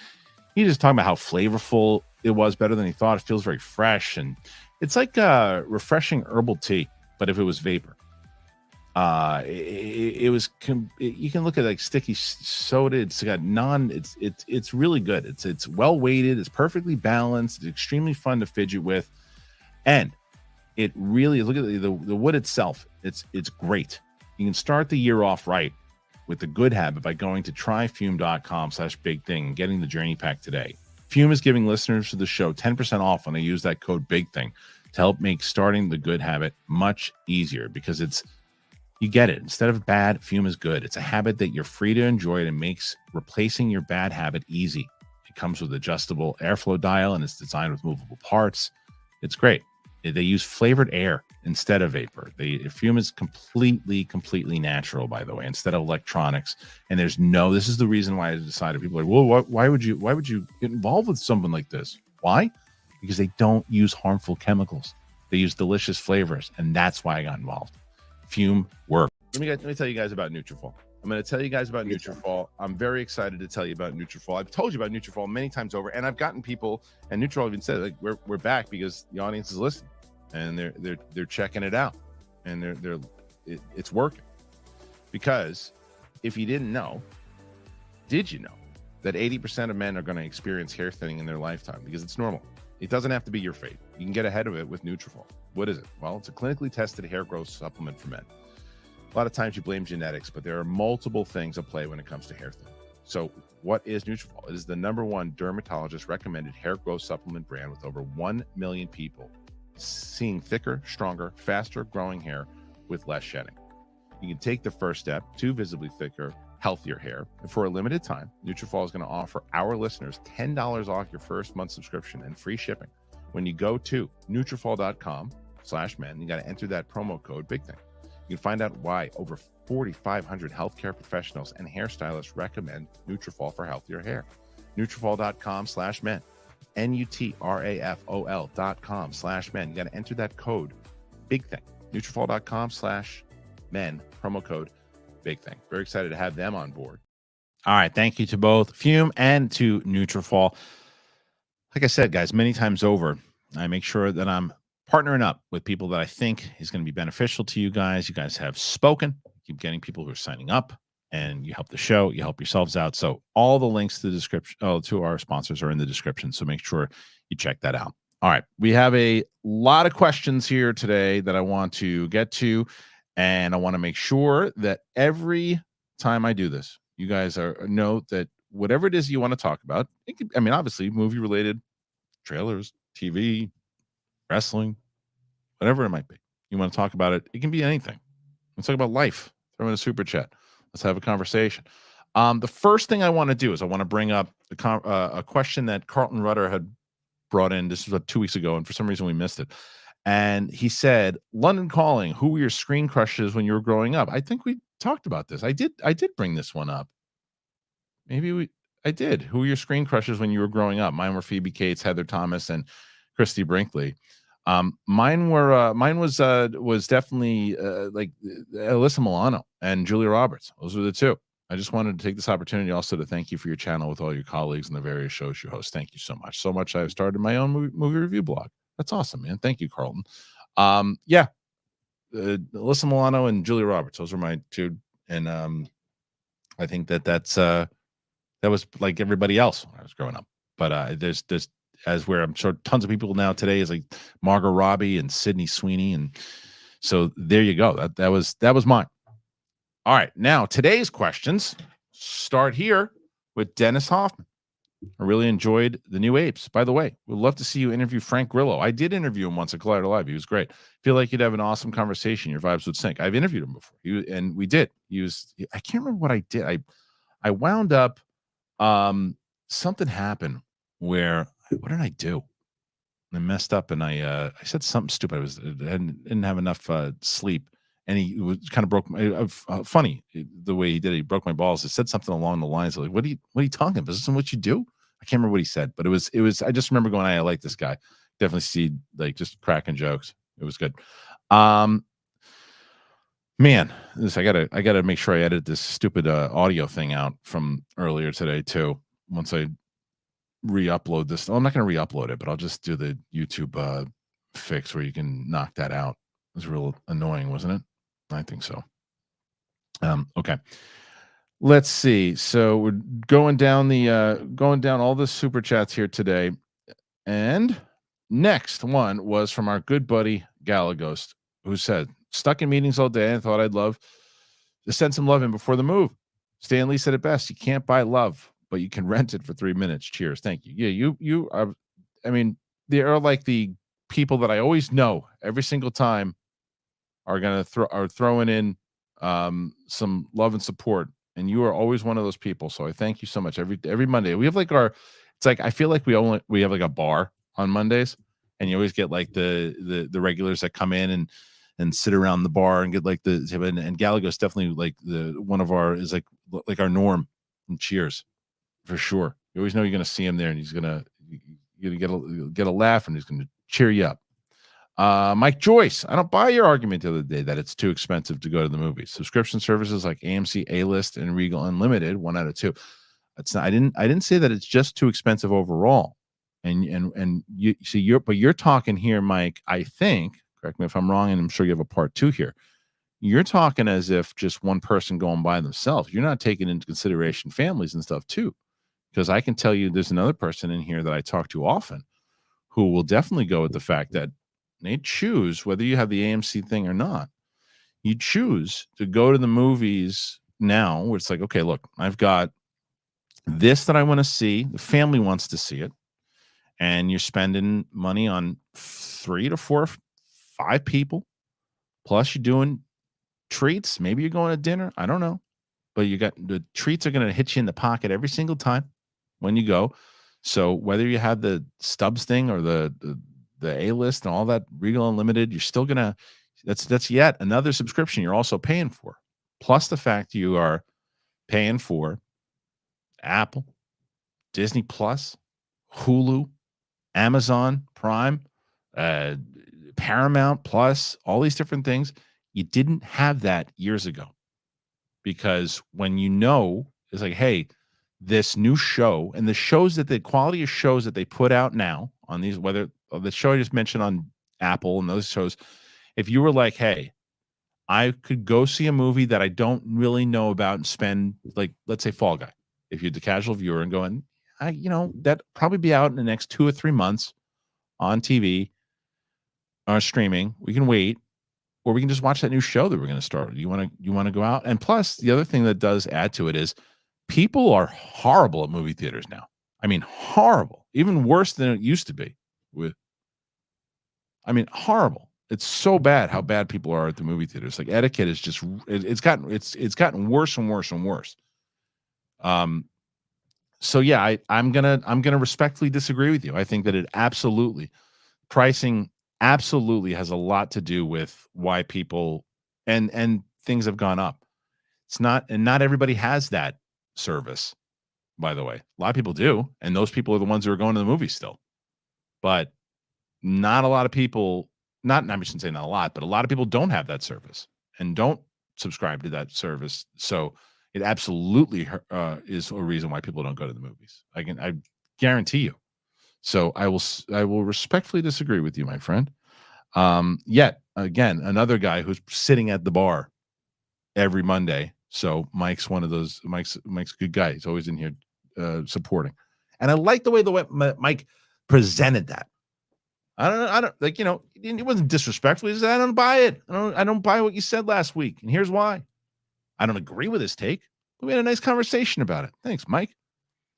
he's just talking about how flavorful it was, better than he thought. It feels very fresh, and it's like a refreshing herbal tea, but if it was vapor. You can look at like sticky soda. It's got it's really good. It's well weighted. It's perfectly balanced. It's extremely fun to fidget with, and it really, look at the wood itself. It's great. You can start the year off right with the good habit by going to tryfume.com/bigthing and getting the journey pack today. Fume is giving listeners to the show 10% off when they use that code BIGTHING to help make starting the good habit much easier, because you get it. Instead of bad, Fume is good. It's a habit that you're free to enjoy, and makes replacing your bad habit easy. It comes with adjustable airflow dial, and it's designed with movable parts. It's great. They use flavored air instead of vapor. Fume is completely natural, by the way, instead of electronics. And this is the reason why I decided, people are like, well, why would you get involved with something like this? Why? Because they don't use harmful chemicals. They use delicious flavors, and that's why I got involved. Fume work. Let me tell you guys about Nutrafol. I'm going to tell you guys about Nutrafol. I'm very excited to tell you about Nutrafol. I've told you about Nutrafol many times over, and I've gotten people, and Nutrafol even said, like, we're back because the audience is listening, and they're checking it out, and it's working. Because if you didn't know, did you know that 80% of men are going to experience hair thinning in their lifetime? Because it's normal. It doesn't have to be your fate. You can get ahead of it with Nutrafol. What is it? Well, it's a clinically tested hair growth supplement for men. A lot of times you blame genetics, but there are multiple things at play when it comes to hair thinning. So what is Nutrafol? It is the #1 dermatologist recommended hair growth supplement brand, with over 1 million people seeing thicker, stronger, faster growing hair with less shedding. You can take the first step to visibly thicker, healthier hair. And for a limited time, Nutrafol is going to offer our listeners $10 off your first month subscription and free shipping when you go to Nutrafol.com/men. You got to enter that promo code BIGTHING. You can find out why over 4,500 healthcare professionals and hairstylists recommend Nutrafol for healthier hair. Nutrafol.com/men. Nutrafol.com/men. You got to enter that code BIGTHING. Nutrafol.com/men. Promo code BIGTHING. Very excited to have them on board. All right. Thank you to both Fume and to Nutrafol. Like I said, guys, many times over, I make sure that I'm partnering up with people that I think is going to be beneficial to you guys. You guys have spoken. Keep getting people who are signing up, and you help the show. You help yourselves out. So all the links to the description, to our sponsors, are in the description. So make sure you check that out. All right. We have a lot of questions here today that I want to get to, and I want to make sure that every time I do this, you guys know that whatever it is you want to talk about, it could, I mean, obviously movie related, trailers, TV, wrestling, whatever it might be. You want to talk about it, it can be anything. Let's talk about life. Throw in a super chat. Let's have a conversation. The first thing I want to do is I want to bring up a question that Carlton Rutter had brought in. This was about 2 weeks ago, and for some reason we missed it. And he said, London Calling, who were your screen crushes when you were growing up? I think we talked about this. I did bring this one up. I did. Who were your screen crushes when you were growing up? Mine were Phoebe Cates, Heather Thomas, and Christy Brinkley. Mine was definitely like Alyssa Milano and Julia Roberts. Those were the two. I just wanted to take this opportunity also to thank you for your channel with all your colleagues and the various shows you host. Thank you so much. So much I've started my own movie review blog. That's awesome, man. Thank you, Carlton. Yeah. Alyssa Milano and Julia Roberts. Those were my two. And I think that was like everybody else when I was growing up. But there's as where I'm sure tons of people now today is like Margot Robbie and Sydney Sweeney. And so there you go. That was mine. All right. Now today's questions start here with Dennis Hoffman. I really enjoyed the new Apes. By the way, we'd love to see you interview Frank Grillo. I did interview him once at Collider Live. He was great. Feel like you'd have an awesome conversation. Your vibes would sync. I've interviewed him before. And we did. I can't remember what I did. I wound up something happened where what did I do? I messed up and I said something stupid. I didn't have enough sleep. And he was kind of broke my funny the way he did it. He broke my balls. He said something along the lines of like, what are you talking about? Is this what you do? I can't remember what he said, but it was, I just remember going, I like this guy. Definitely see like just cracking jokes. It was good. Man, I gotta make sure I edit this stupid audio thing out from earlier today too. Once I re-upload this, I'm not gonna re-upload it, but I'll just do the YouTube fix where you can knock that out. It was real annoying, wasn't it? I think so. Okay. Let's see. So we're going down all the super chats here today. And next one was from our good buddy Galaghost, who said, stuck in meetings all day and thought I'd love to send some love in before the move. Stan Lee said it best. You can't buy love, but you can rent it for 3 minutes. Cheers. Thank you. Yeah, you are, I mean, they are like the people that I always know every single time are throwing in some love and support, and you are always one of those people. So I thank you so much. Every Monday we have like it's like I feel like we have like a bar on Mondays, and you always get like the regulars that come in and sit around the bar and get like and Gallagher's definitely like one of our is like our norm. And cheers for sure. You always know you're gonna see him there, and he's gonna get a laugh, and he's gonna cheer you up. Mike Joyce, I don't buy your argument the other day that it's too expensive to go to the movies. Subscription services like AMC A-List and Regal Unlimited, 1 out of 2. It's not, I didn't say that it's just too expensive overall. And you see you're talking here, Mike, I think, correct me if I'm wrong, and I'm sure you have a part 2 here. You're talking as if just one person going by themselves. You're not taking into consideration families and stuff too. Because I can tell you there's another person in here that I talk to often who will definitely go with the fact that they choose whether you have the AMC thing or not. You choose to go to the movies now where it's like, okay, look, I've got this that I want to see. The family wants to see it. And you're spending money on 3 to 4, 5 people. Plus you're doing treats. Maybe you're going to dinner. I don't know. But you got the treats are going to hit you in the pocket every single time when you go. So whether you have the Stubs thing or the A-List and all that Regal Unlimited, you're still gonna that's yet another subscription you're also paying for. Plus the fact you are paying for Apple, Disney Plus, Hulu, Amazon Prime, Paramount Plus, all these different things. You didn't have that years ago. Because when it's like, hey, this new show and the shows that the quality of shows that they put out now on these, whether the show I just mentioned on Apple and those shows, if you were like, hey, I could go see a movie that I don't really know about and spend, like, let's say Fall Guy, if you're the casual viewer and going, that probably be out in the next 2 or 3 months on TV or streaming, we can wait. or we can just watch that new show that we're going to start. You want to go out? And plus, the other thing that does add to it is people are horrible at movie theaters now. I mean, horrible, even worse than it used to be. Horrible. It's so bad how bad people are at the movie theaters. Like etiquette is just it's gotten worse and worse and worse. So yeah, I'm gonna respectfully disagree with you. I think that it pricing absolutely has a lot to do with why people and things have gone up. Not everybody has that service, by the way. A lot of people do, and those people are the ones who are going to the movies still. But not a lot of people, I shouldn't say not a lot, but a lot of people don't have that service and don't subscribe to that service. So it absolutely is a reason why people don't go to the movies. I guarantee you. So I will respectfully disagree with you, my friend. Yet again, another guy who's sitting at the bar every Monday. So Mike's one of those. Mike's a good guy. He's always in here supporting, and I like the way Mike presented that. I don't like, it wasn't disrespectful. He said, I don't buy it. I don't buy what you said last week, and here's why. I don't agree with his take, but we had a nice conversation about it. Thanks, Mike.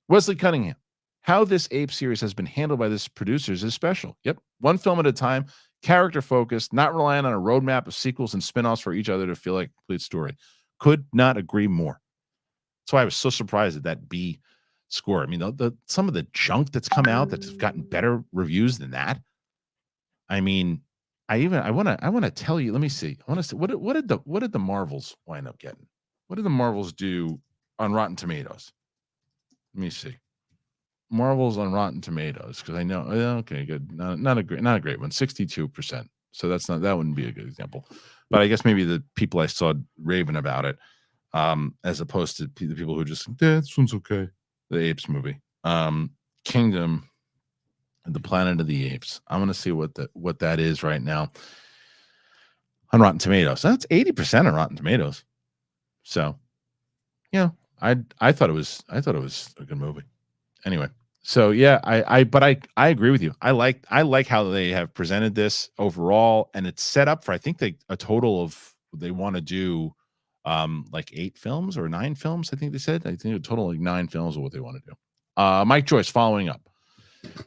Wesley Cunningham. How this Ape series has been handled by this producers is special. Yep, one film at a time, character focused, not relying on a roadmap of sequels and spinoffs for each other to feel like a complete story. Could not agree more. That's why I was so surprised at that B score. I mean, some of the junk that's come out that's gotten better reviews than that. I mean, I want to tell you. Let me see. I want to see what did the Marvels wind up getting? What did the Marvels do on Rotten Tomatoes? Let me see. Marvels on Rotten Tomatoes, because I know. Okay, good. Not a great one. 62%. So that wouldn't be a good example. But I guess maybe the people I saw raving about it, as opposed to the people who just this one's okay. The Apes movie, Kingdom. The Planet of the Apes. I'm going to see what that is right now on Rotten Tomatoes. That's 80% on Rotten Tomatoes. So, I thought it was a good movie. Anyway, so yeah, I agree with you. I like how they have presented this overall, and it's set up for, I think, a total of, they want to do like 8 films or 9 films. I think they said. I think a total of like 9 films is what they want to do. Mike Joyce following up.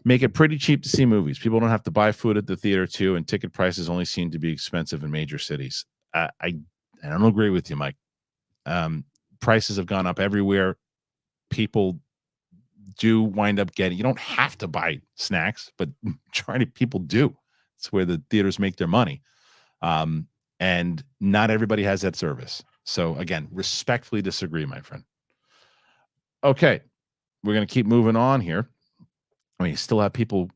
Make it pretty cheap to see movies. People don't have to buy food at the theater too, and ticket prices only seem to be expensive in major cities. I don't agree with you, Mike. Prices have gone up everywhere. People do wind up getting. You don't have to buy snacks, but people do. It's where the theaters make their money, and not everybody has that service. So again, respectfully disagree, my friend. Okay, we're gonna keep moving on here. I mean, you still have people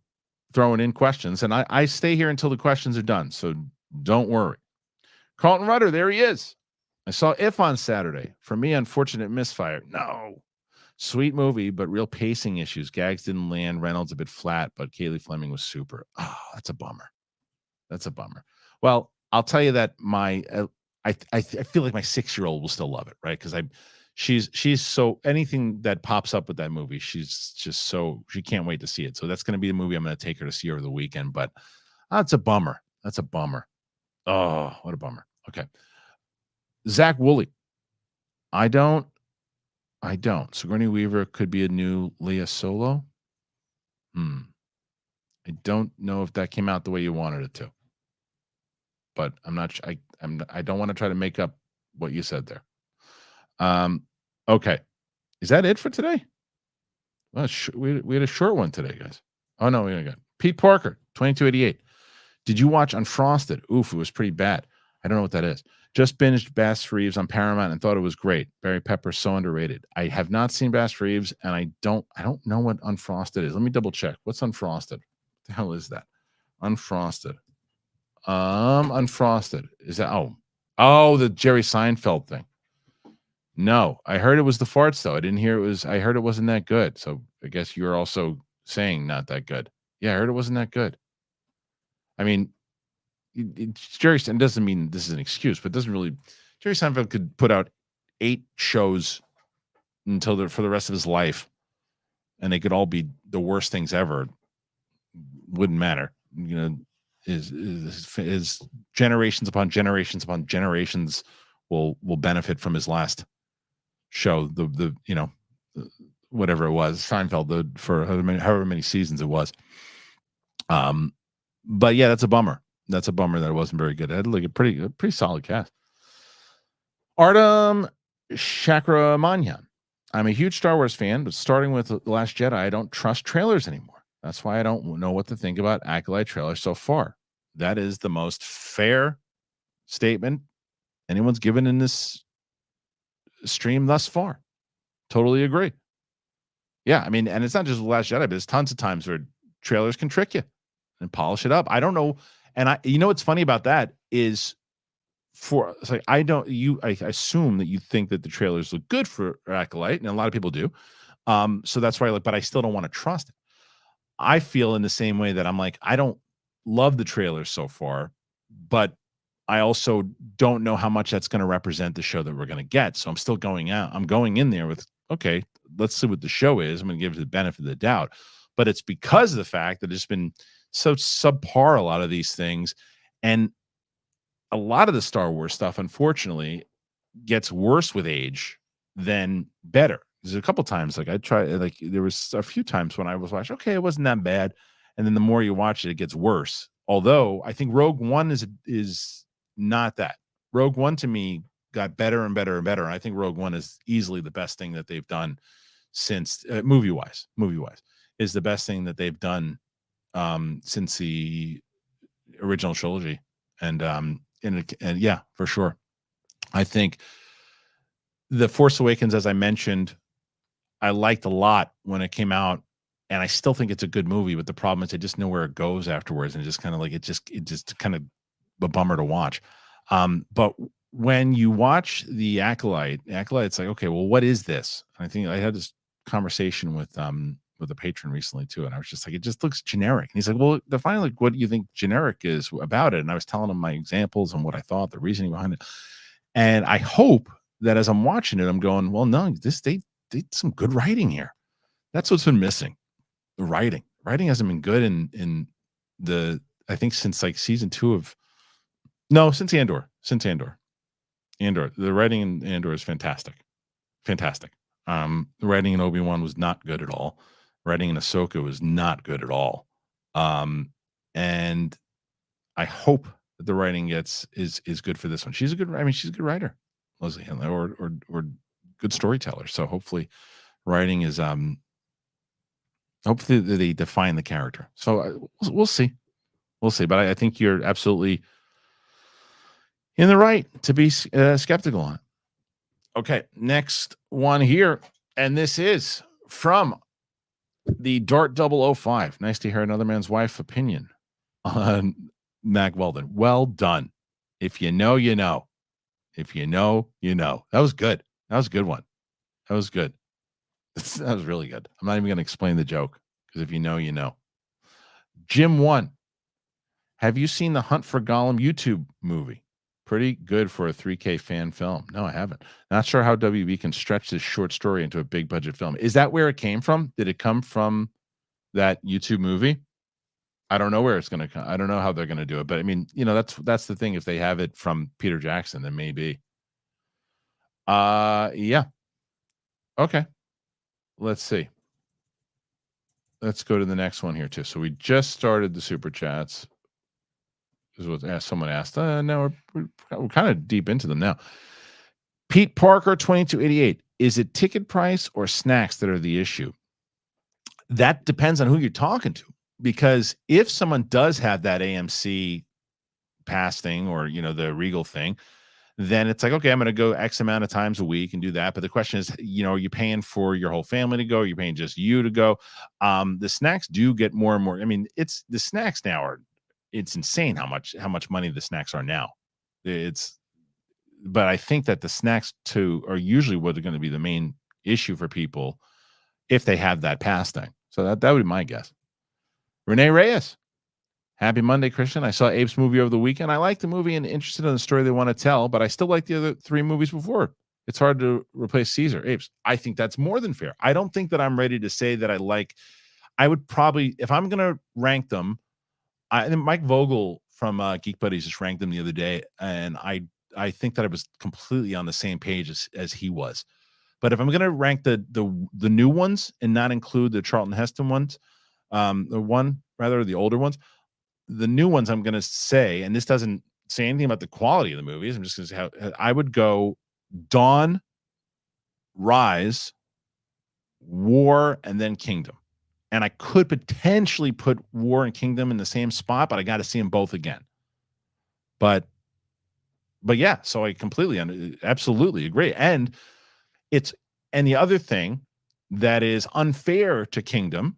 throwing in questions, and I stay here until the questions are done, so don't worry. Carlton Rudder, there he is. I saw If on Saturday. For me, unfortunate misfire. No. Sweet movie, but real pacing issues. Gags didn't land. Reynolds a bit flat, but Kaylee Fleming was super. Oh, that's a bummer. That's a bummer. Well, I'll tell you that I feel like my 6-year-old will still love it, right? Because she's so, anything that pops up with that movie, she's just so, she can't wait to see it. So that's going to be the movie I'm going to take her to see over the weekend. But that's a bummer. That's a bummer. Oh, what a bummer. Okay. Zach Woolley. I don't. Sigourney Weaver could be a new Leia Solo. I don't know if that came out the way you wanted it to. But I'm not. I don't want to try to make up what you said there. Okay. Is that it for today? Well, we had a short one today, guys. Oh no, we got Pete Parker, 2288. Did you watch Unfrosted? Oof, it was pretty bad. I don't know what that is. Just binged Bass Reeves on Paramount and thought it was great. Barry Pepper's so underrated. I have not seen Bass Reeves, and I don't know what Unfrosted is. Let me double check. What's Unfrosted? What the hell is that? Unfrosted. Unfrosted. Is that the Jerry Seinfeld thing? No, I heard it was the farts though. I didn't hear it was. I heard it wasn't that good. So I guess you're also saying not that good. Yeah, I heard it wasn't that good. I mean, Jerry Seinfeld doesn't mean this is an excuse, but it doesn't really. Jerry Seinfeld could put out 8 shows for the rest of his life, and they could all be the worst things ever. Wouldn't matter, is generations upon generations upon generations will benefit from his last show, the whatever it was, Seinfeld, for however many seasons it was. But yeah, that's a bummer. That's a bummer that it wasn't very good. It had like a pretty solid cast. Artem Chakramanyan. I'm a huge Star Wars fan, but starting with The Last Jedi, I don't trust trailers anymore. That's why I don't know what to think about Acolyte trailers so far. That is the most fair statement anyone's given in this stream thus far. Totally agree. Yeah, I mean, and it's not just The Last Jedi, but there's tons of times where trailers can trick you and polish it up. I don't know. And what's funny about that is it's like, I assume that you think that the trailers look good for Acolyte, and a lot of people do. So that's why but I still don't want to trust it. I feel in the same way that I'm like, I don't love the trailers so far, but I also don't know how much that's going to represent the show that we're going to get. So I'm still going out. I'm going in there with, okay, let's see what the show is. I'm going to give it the benefit of the doubt. But it's because of the fact that it's been so subpar, a lot of these things. And a lot of the Star Wars stuff, unfortunately, gets worse with age than better. There's a couple times, like there was a few times when I was watching, okay, it wasn't that bad. And then the more you watch it, it gets worse. Although I think Rogue One is not that. Rogue One to me got better and better and better. And I think Rogue One is easily the best thing that they've done since movie wise is the best thing that they've done since the original trilogy. And yeah, for sure. I think The Force Awakens, as I mentioned, I liked a lot when it came out, and I still think it's a good movie. But the problem is I just know where it goes afterwards, and just kind of like it just kind of a bummer to watch. But when you watch the Acolyte's like, okay, well, what is this? And I think I had this conversation with a patron recently too, and I was just like, it just looks generic. And he's like, well, define like what do you think generic is about it? And I was telling him my examples and what I thought, the reasoning behind it. And I hope that as I'm watching it, I'm going, well, no, they did some good writing here. That's what's been missing. The writing hasn't been good in I think since like season 2 since Andor. The writing in Andor is fantastic. The writing in Obi-Wan was not good at all. Writing in Ahsoka was not good at all. And I hope that the writing is good for this one. She's a good writer, Leslie Henley, or good storyteller. So hopefully writing is hopefully they define the character. So we'll see. But I think you're absolutely in the right to be skeptical on it. Okay, next one here, and this is from the Dart 005. Nice to hear another man's wife opinion on Mac Weldon. Well done. If you know, you know. If you know, you know. That was good. That was a good one. That was good. That was really good. I'm not even going to explain the joke because if you know, you know. Jim 1. Have you seen the Hunt for Gollum YouTube movie? Pretty good for a 3K fan film. No, I haven't. Not sure how WB can stretch this short story into a big budget film. Is that where it came from? Did it come from that YouTube movie? I don't know where it's going to come. I don't know how they're going to do it. But I mean, that's the thing. If they have it from Peter Jackson, then maybe. Yeah. Okay. Let's see. Let's go to the next one here too. So we just started the super chats. This is what someone asked. Now we're kind of deep into them now. Pete Parker, 2288. Is it ticket price or snacks that are the issue? That depends on who you're talking to. Because if someone does have that AMC pass thing or, the Regal thing, then it's like, okay, I'm going to go X amount of times a week and do that. But the question is, are you paying for your whole family to go? Are you paying just you to go? The snacks do get more and more. I mean, the snacks now it's insane how much money the snacks are now. But I think that the snacks too are usually what are going to be the main issue for people if they have that pass thing. So that would be my guess. Renee Reyes. Happy Monday, Kristian. I saw Apes movie over the weekend. I like the movie and interested in the story they want to tell, but I still like the other 3 movies before. It's hard to replace Caesar. Apes. I think that's more than fair. I don't think that I'm ready to say that I would probably, if I'm going to rank them, I think Mike Vogel from Geek Buddies just ranked them the other day, and I think that I was completely on the same page as he was. But if I'm going to rank the new ones and not include the Charlton Heston ones, the older ones, the new ones I'm going to say, and this doesn't say anything about the quality of the movies. I'm just going to say how I would go: Dawn, Rise, War, and then Kingdom. And I could potentially put War and Kingdom in the same spot, but I got to see them both again. But yeah, so I absolutely agree. And the other thing that is unfair to Kingdom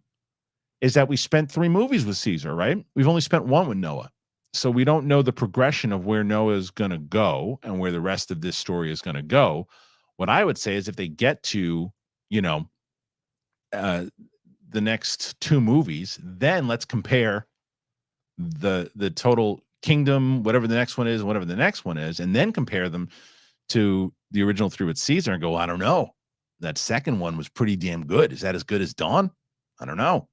is that we spent 3 movies with Caesar, right? We've only spent 1 with Noah. So we don't know the progression of where Noah is going to go and where the rest of this story is going to go. What I would say is if they get to, the next 2 movies, then let's compare the total Kingdom, whatever the next one is, whatever the next one is, and then compare them to the original 3 with Caesar and go, I don't know. That second one was pretty damn good. Is that as good as Dawn? I don't know.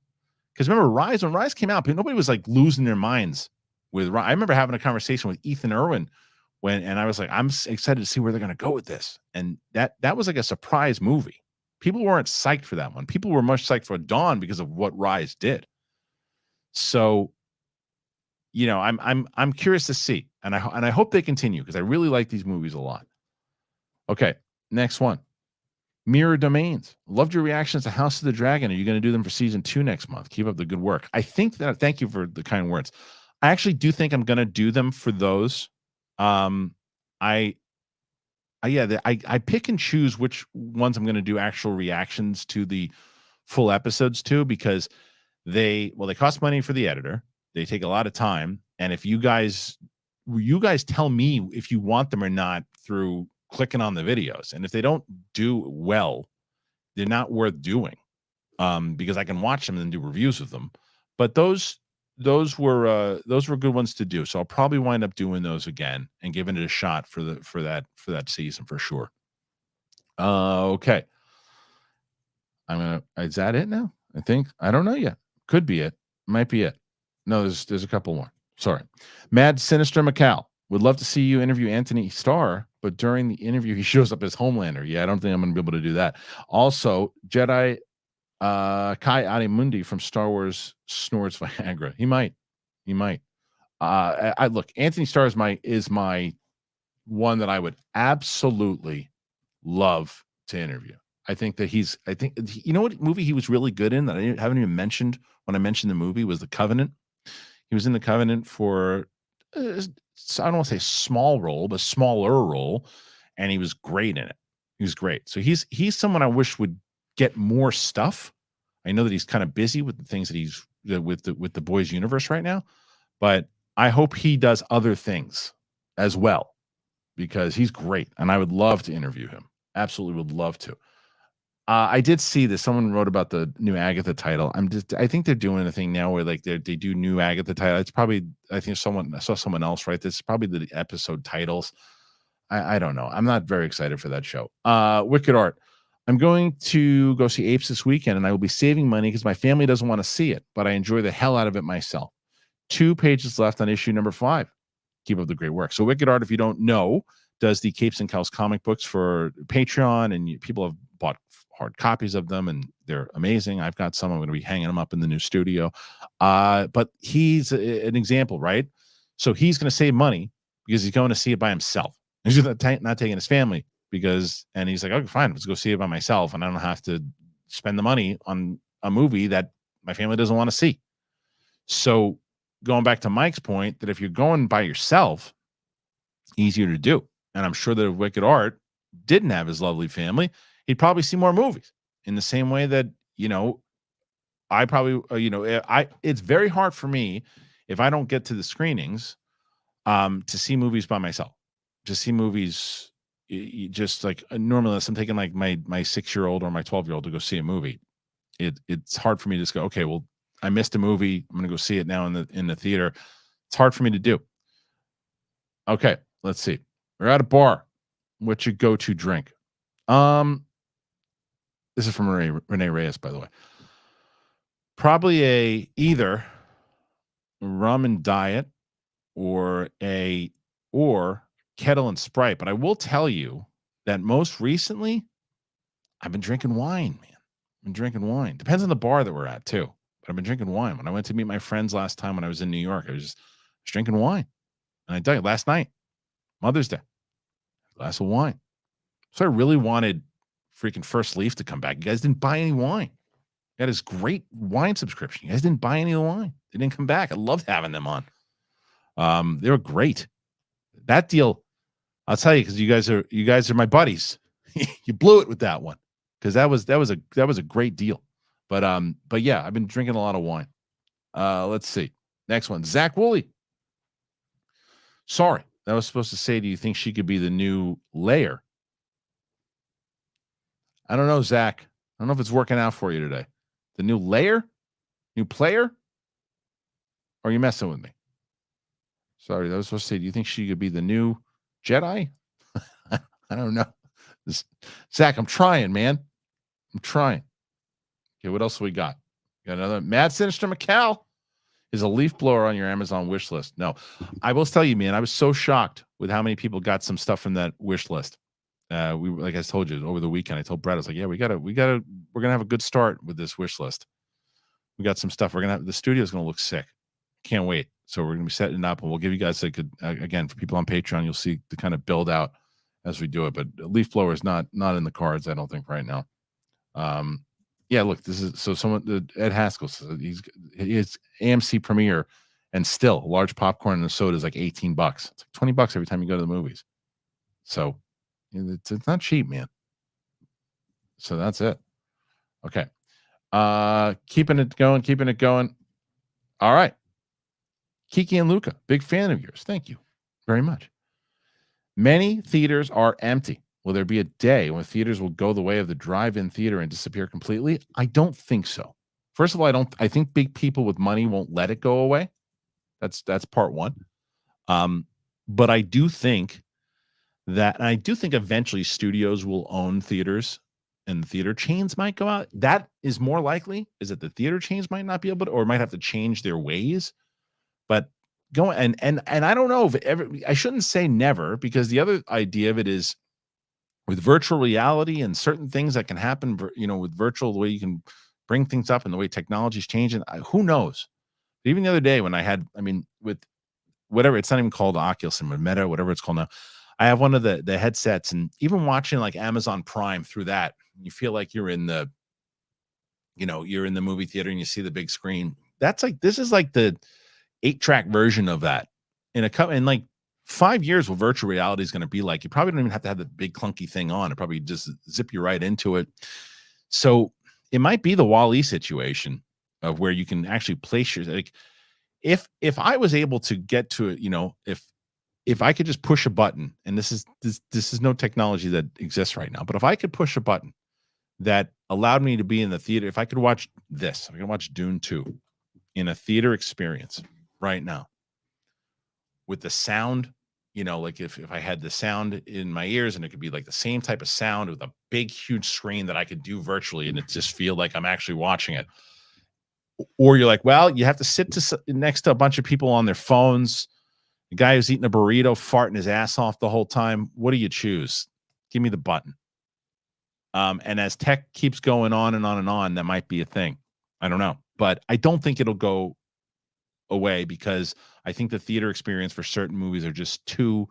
Because remember, when Rise came out, nobody was like losing their minds with Rise. I remember having a conversation with Ethan Irwin and I was like, I'm excited to see where they're going to go with this. And that was like a surprise movie. People weren't psyched for that one. People were much psyched for Dawn because of what Rise did. So, I'm curious to see, and I hope they continue because I really like these movies a lot. Okay, next one. Mirror Domains. Loved your reactions to House of the Dragon. Are you going to do them for season 2 next month? Keep up the good work. Thank you for the kind words. I actually do think I'm going to do them for those. I pick and choose which ones I'm going to do actual reactions to the full episodes to, because they cost money for the editor. They take a lot of time. And if you guys tell me if you want them or not through clicking on the videos. And if they don't do well, they're not worth doing, because I can watch them and do reviews of them. But those were good ones to do. So I'll probably wind up doing those again and giving it a shot for that season for sure. Okay. Is that it now? I think, I don't know yet. Could be it. Might be it. No, there's a couple more. Sorry. Mad Sinister Macau. Would love to see you interview Anthony Starr, but during the interview, he shows up as Homelander. Yeah, I don't think I'm going to be able to do that. Also, Jedi Kai Ademundi from Star Wars snores Viagra. He might. I look, Anthony Starr is my one that I would absolutely love to interview. I think you know what movie he was really good in that I haven't even mentioned when I mentioned the movie was The Covenant. He was in The Covenant for I don't want to say small role, but smaller role, and he was great in it. He was great. So he's someone I wish would get more stuff. I know that he's kind of busy with the things that he's with the Boys universe right now, but I hope he does other things as well, because he's great, and I would love to interview him. Absolutely would love to. I did see that someone wrote about the new Agatha title. I think they're doing a thing now where like they do new Agatha title. It's probably, I saw someone else write this. Probably the episode titles. I don't know. I'm not very excited for that show. Wicked Art. I'm going to go see Apes this weekend, and I will be saving money because my family doesn't want to see it, but I enjoy the hell out of it myself. 2 pages left on issue number 5. Keep up the great work. So Wicked Art, if you don't know, does the Capes and Cows comic books for Patreon, and people have bought hard copies of them, and they're amazing. I've got some. I'm going to be hanging them up in the new studio. But he's an example, right? So he's going to save money because he's going to see it by himself. He's not taking his family and he's like, okay, fine, let's go see it by myself, and I don't have to spend the money on a movie that my family doesn't want to see. So going back to Mike's point, that if you're going by yourself, easier to do. And I'm sure that if Wicked Art didn't have his lovely family, he'd probably see more movies in the same way that, I probably, it's very hard for me if I don't get to the screenings, to see movies by myself, to see movies just like normally, unless I'm taking like my 6-year-old or my 12-year-old to go see a movie. It's hard for me to just go, okay, well, I missed a movie. I'm going to go see it now in the theater. It's hard for me to do. Okay, let's see. We're at a bar. What's your go-to drink? This is from Renee Reyes, by the way. Probably either rum and diet or kettle and Sprite. But I will tell you that most recently I've been drinking wine, man. I've been drinking wine. Depends on the bar that we're at too. But I've been drinking wine. When I went to meet my friends last time when I was in New York, I was just drinking wine. And I tell you, last night, Mother's Day, glass of wine. So I really wanted freaking First Leaf to come back. You guys didn't buy any wine. You had this great wine subscription. You guys didn't buy any of the wine. They didn't come back. I loved having them on. They were great. That deal, I'll tell you, because you guys are my buddies. You blew it with that one. Because that was a great deal. But yeah, I've been drinking a lot of wine. Let's see. Next one. Zach Woolley. Sorry. That was supposed to say, do you think she could be the new Layer? I don't know, Zach. I don't know if it's working out for you today. The new Layer? New player? Or are you messing with me? Sorry, that was supposed to say, do you think she could be the new Jedi? I don't know. Zach, I'm trying, man. I'm trying. Okay, what else we got? Got another Mad Sinister McCall. Is a leaf blower on your Amazon wish list? No, I will tell you, man. I was so shocked with how many people got some stuff from that wish list. We, like I told you over the weekend, I told Brett, I was like, yeah, we're gonna have a good start with this wish list. We got some stuff. The studio's gonna look sick. Can't wait. So we're gonna be setting up, and we'll give you guys again, for people on Patreon, you'll see the kind of build out as we do it. But leaf blower is not in the cards, I don't think, right now. Yeah, look, this is someone, Ed Haskell says he's AMC premiere, and still a large popcorn and a soda is like $18. It's like $20 every time you go to the movies. So it's not cheap, man. So that's it. Okay. Keeping it going. All right. Kiki and Luca, big fan of yours. Thank you very much. Many theaters are empty. Will there be a day when theaters will go the way of the drive-in theater and disappear completely? I don't think so. First of all, I think big people with money won't let it go away. That's part one. But I do think eventually studios will own theaters and the theater chains might go out. That is more likely, is that the theater chains might not be able to, or might have to change their ways. But and I don't know if I shouldn't say never, because the other idea of it is, with virtual reality and certain things that can happen, with virtual, the way you can bring things up and the way technology is changing, who knows? Even the other day when with whatever, it's not even called Oculus and Meta, whatever it's called now, I have one of the headsets, and even watching like Amazon Prime through that, you feel like you're in the movie theater and you see the big screen. This is like the 8-track version of that in like 5 years. What virtual reality is going to be like, you probably don't even have to have the big clunky thing on. It probably just zip you right into it. So it might be the Wall-E situation of where you can actually place your, like, if I was able to get to it, if I could just push a button, and this is no technology that exists right now, but if I could push a button that allowed me to be in the theater, if I could watch this, I can watch Dune 2 in a theater experience right now with the sound, like if I had the sound in my ears, and it could be like the same type of sound with a big, huge screen that I could do virtually, and it just feel like I'm actually watching it. Or you're like, well, you have to sit next to a bunch of people on their phones. The guy who's eating a burrito, farting his ass off the whole time. What do you choose? Give me the button. And as tech keeps going on and on and on, that might be a thing. I don't know. But I don't think it'll go away, because I think the theater experience for certain movies are just too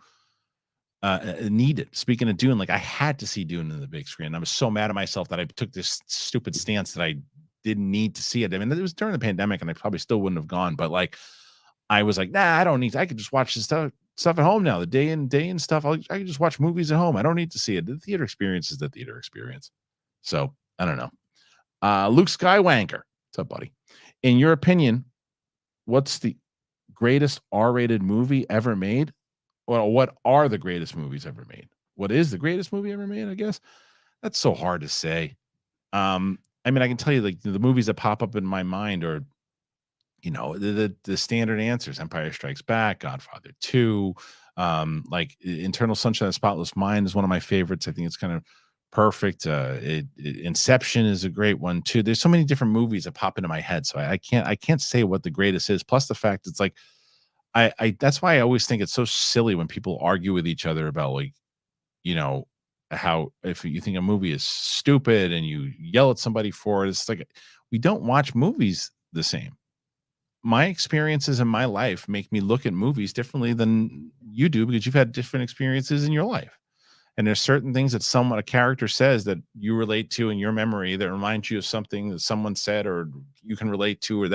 needed. Speaking of Dune, like, I had to see Dune in the big screen. I was so mad at myself that I took this stupid stance that I didn't need to see it. I mean, it was during the pandemic, and I probably still wouldn't have gone. But like, I was like, nah, I don't need to. I could just watch this stuff at home now. The day in stuff. I can just watch movies at home. I don't need to see it. The theater experience is the theater experience. So I don't know. Luke Skywanker, what's up, buddy? In your opinion, what's the greatest R-rated movie ever made? Well, what are the greatest movies ever made? What is the greatest movie ever made? I guess that's so hard to say. I mean, I can tell you, like, the movies that pop up in my mind are, the standard answers: Empire Strikes Back, Godfather 2, like Eternal Sunshine of the Spotless Mind is one of my favorites. I think it's kind of perfect. Inception is a great one too. There's so many different movies that pop into my head, so I can't say what the greatest is. Plus the fact it's like I that's why I always think it's so silly when people argue with each other about like, how if you think a movie is stupid and you yell at somebody for it. It's like we don't watch movies the same. My experiences in my life make me look at movies differently than you do because you've had different experiences in your life. And there's certain things that a character says that you relate to in your memory that reminds you of something that someone said or you can relate to,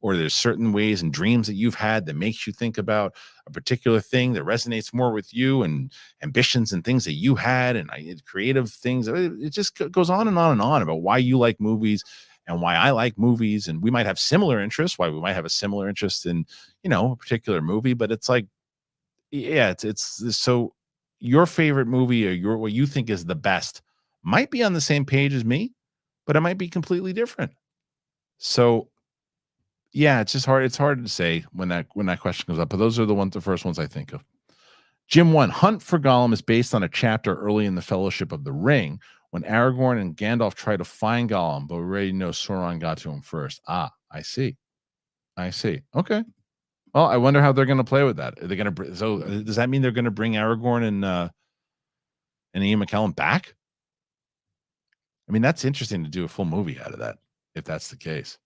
or there's certain ways and dreams that you've had that makes you think about a particular thing that resonates more with you, and ambitions and things that you had and creative things. It just goes on and on and on about why you like movies and why I like movies. And we might have similar interests, why we might have a similar interest in, a particular movie, but it's like, yeah, it's so your favorite movie or what you think is the best might be on the same page as me, but it might be completely different. So yeah, it's just hard. It's hard to say when that question comes up, but those are the first ones I think of. Jim 1, Hunt for Gollum is based on a chapter early in the Fellowship of the Ring when Aragorn and Gandalf try to find Gollum, but we already know Sauron got to him first. Ah, I see. Okay. Well, I wonder how they're going to play with that. Are they going to? So does that mean they're going to bring Aragorn and Ian McKellen back? I mean, that's interesting to do a full movie out of that, if that's the case.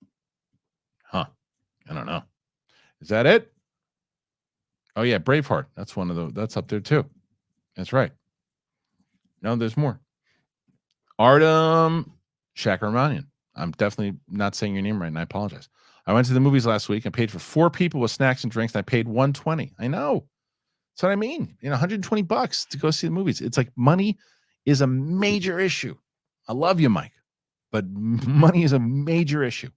Huh? I don't know. Is that it? Oh yeah, Braveheart. That's one of the. That's up there too. That's right. No, there's more. Artem Shakarmanian. I'm definitely not saying your name right, and I apologize. I went to the movies last week and paid for 4 people with snacks and drinks, and I paid $120. I know. That's what I mean. $120 to go see the movies. It's like money is a major issue. I love you, Mike, but money is a major issue.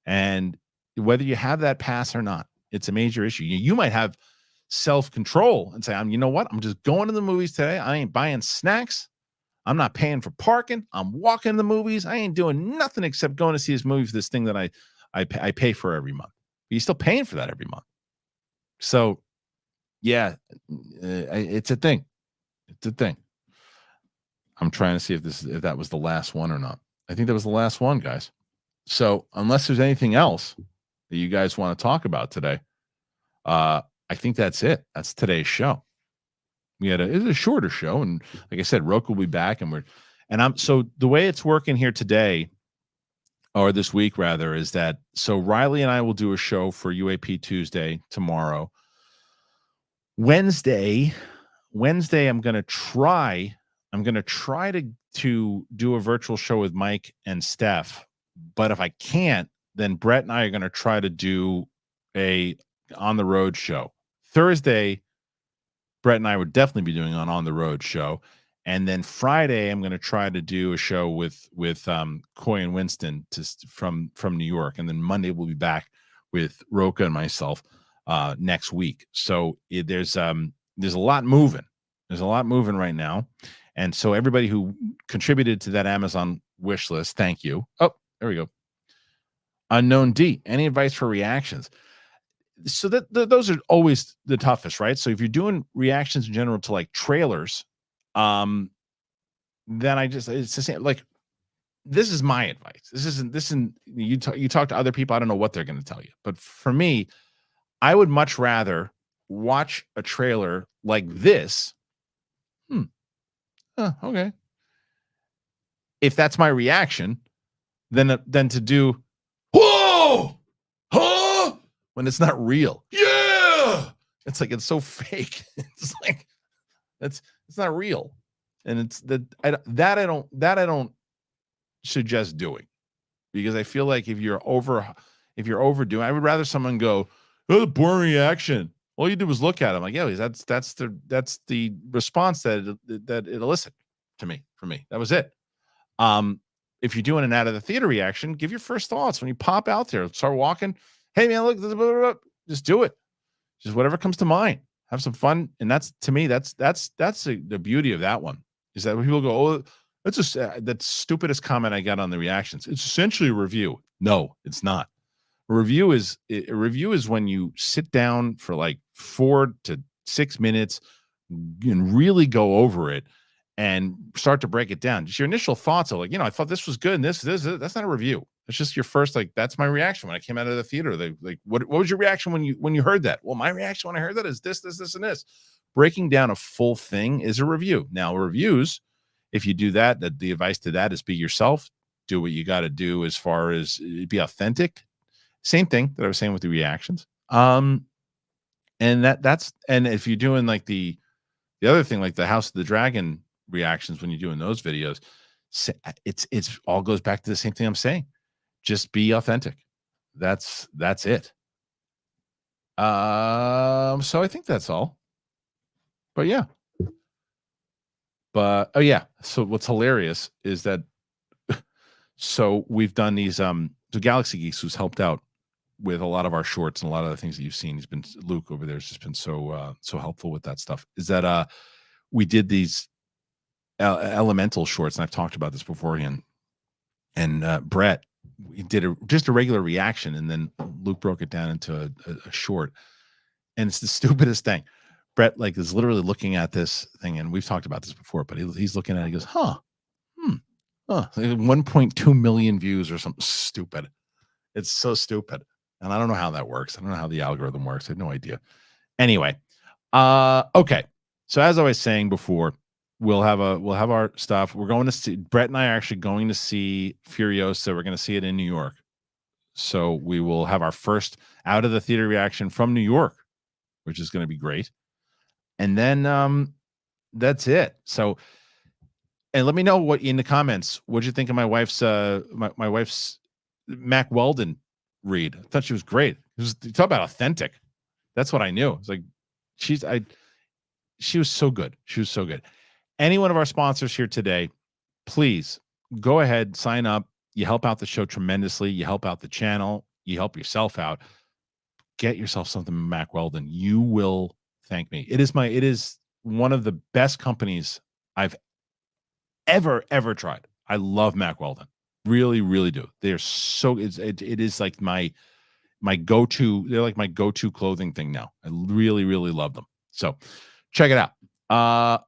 And whether you have that pass or not, it's a major issue. You might have self-control and say, you know what? I'm just going to the movies today. I ain't buying snacks. I'm not paying for parking. I'm walking to the movies. I ain't doing nothing except going to see this movie for this thing that I pay for every month. But you're still paying for that every month. So, yeah, it's a thing. It's a thing. I'm trying to see if that was the last one or not. I think that was the last one, guys. So, unless there's anything else that you guys want to talk about today, I think that's it. That's today's show. It's a shorter show, and like I said, Roku will be back, so the way it's working here today, or this week rather, is that so Riley and I will do a show for UAP Tuesday tomorrow. Wednesday, I'm gonna try to do a virtual show with Mike and Steph, but if I can't, then Brett and I are gonna try to do a on the road show. Thursday, Brett and I would definitely be doing an on the road show. And then Friday, I'm going to try to do a show with Coy and Winston from New York. And then Monday we'll be back with Roka and myself next week. So there's a lot moving. There's a lot moving right now. And so everybody who contributed to that Amazon wish list, thank you. Oh, there we go. Unknown D, any advice for reactions? So those are always the toughest, right? So if you're doing reactions in general to like trailers, then it's the same. Like, this is my advice. You talk to other people. I don't know what they're going to tell you, but for me, I would much rather watch a trailer like this. Okay. If that's my reaction, then to do, whoa, huh? When it's not real. Yeah. It's like, it's so fake. It's like, it's not real. And it's I don't suggest doing, because I feel like if you're overdoing, I would rather someone go, oh, boring reaction. All you do was look at him. Like, yeah, that's the response that it elicited for me. That was it. If you're doing an out of the theater reaction, give your first thoughts when you pop out there, start walking. Hey man, look, blah, blah, blah, just do it. Just whatever comes to mind. Have some fun. And that's, to me, that's the beauty of that one, is that when people go, oh, that's just the stupidest comment I got on the reactions. It's essentially a review. No, it's not. A review is when you sit down for like 4 to 6 minutes and really go over it and start to break it down. Just your initial thoughts are like, I thought this was good. And this, that's not a review. It's just your first, like, that's my reaction when I came out of the theater. Like, what was your reaction when you heard that? Well, my reaction when I heard that is this, and this. Breaking down a full thing is a review. Now, reviews, if you do that, the advice to that is be yourself. Do what you got to do as far as be authentic. Same thing that I was saying with the reactions. And that's if you're doing like the other thing, like the House of the Dragon reactions, when you're doing those videos, it's all goes back to the same thing I'm saying. Just be authentic. That's it. So I think that's all. But yeah. Oh yeah. So what's hilarious is that so we've done these so Galaxy Geeks, who's helped out with a lot of our shorts and a lot of the things that you've seen. He's been Luke over there has just been so helpful with that stuff. Is that we did these elemental shorts, and I've talked about this beforehand. And Brett, we did just a regular reaction, and then Luke broke it down into a short. And it's the stupidest thing. Brett like is literally looking at this thing, and we've talked about this before, but he's looking at it, he goes, 1.2 million views or something stupid. It's so stupid. And I don't know how that works. I don't know how the algorithm works. I have no idea. Anyway, okay. So as I was saying before, we'll have our stuff. We're going to see, Brett and I are actually going to see Furiosa. We're going to see it in New York. So we will have our first out of the theater reaction from New York, which is going to be great. And then that's it. So, and let me know what in the comments, what'd you think of my wife's my wife's Mac Weldon read? I thought she was great. Talk about authentic. That's what I knew. It's like she was so good. She was so good. Any one of our sponsors here today, please go ahead, sign up. You help out the show tremendously. You help out the channel. You help yourself out. Get yourself something Mac Weldon. You will thank me. It is one of the best companies I've ever tried. I love Mac Weldon. Really, really do. They're so it is like my go-to. They're like my go-to clothing thing now. I really, really love them. So check it out.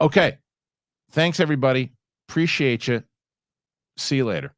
Okay. Thanks everybody. Appreciate you. See you later.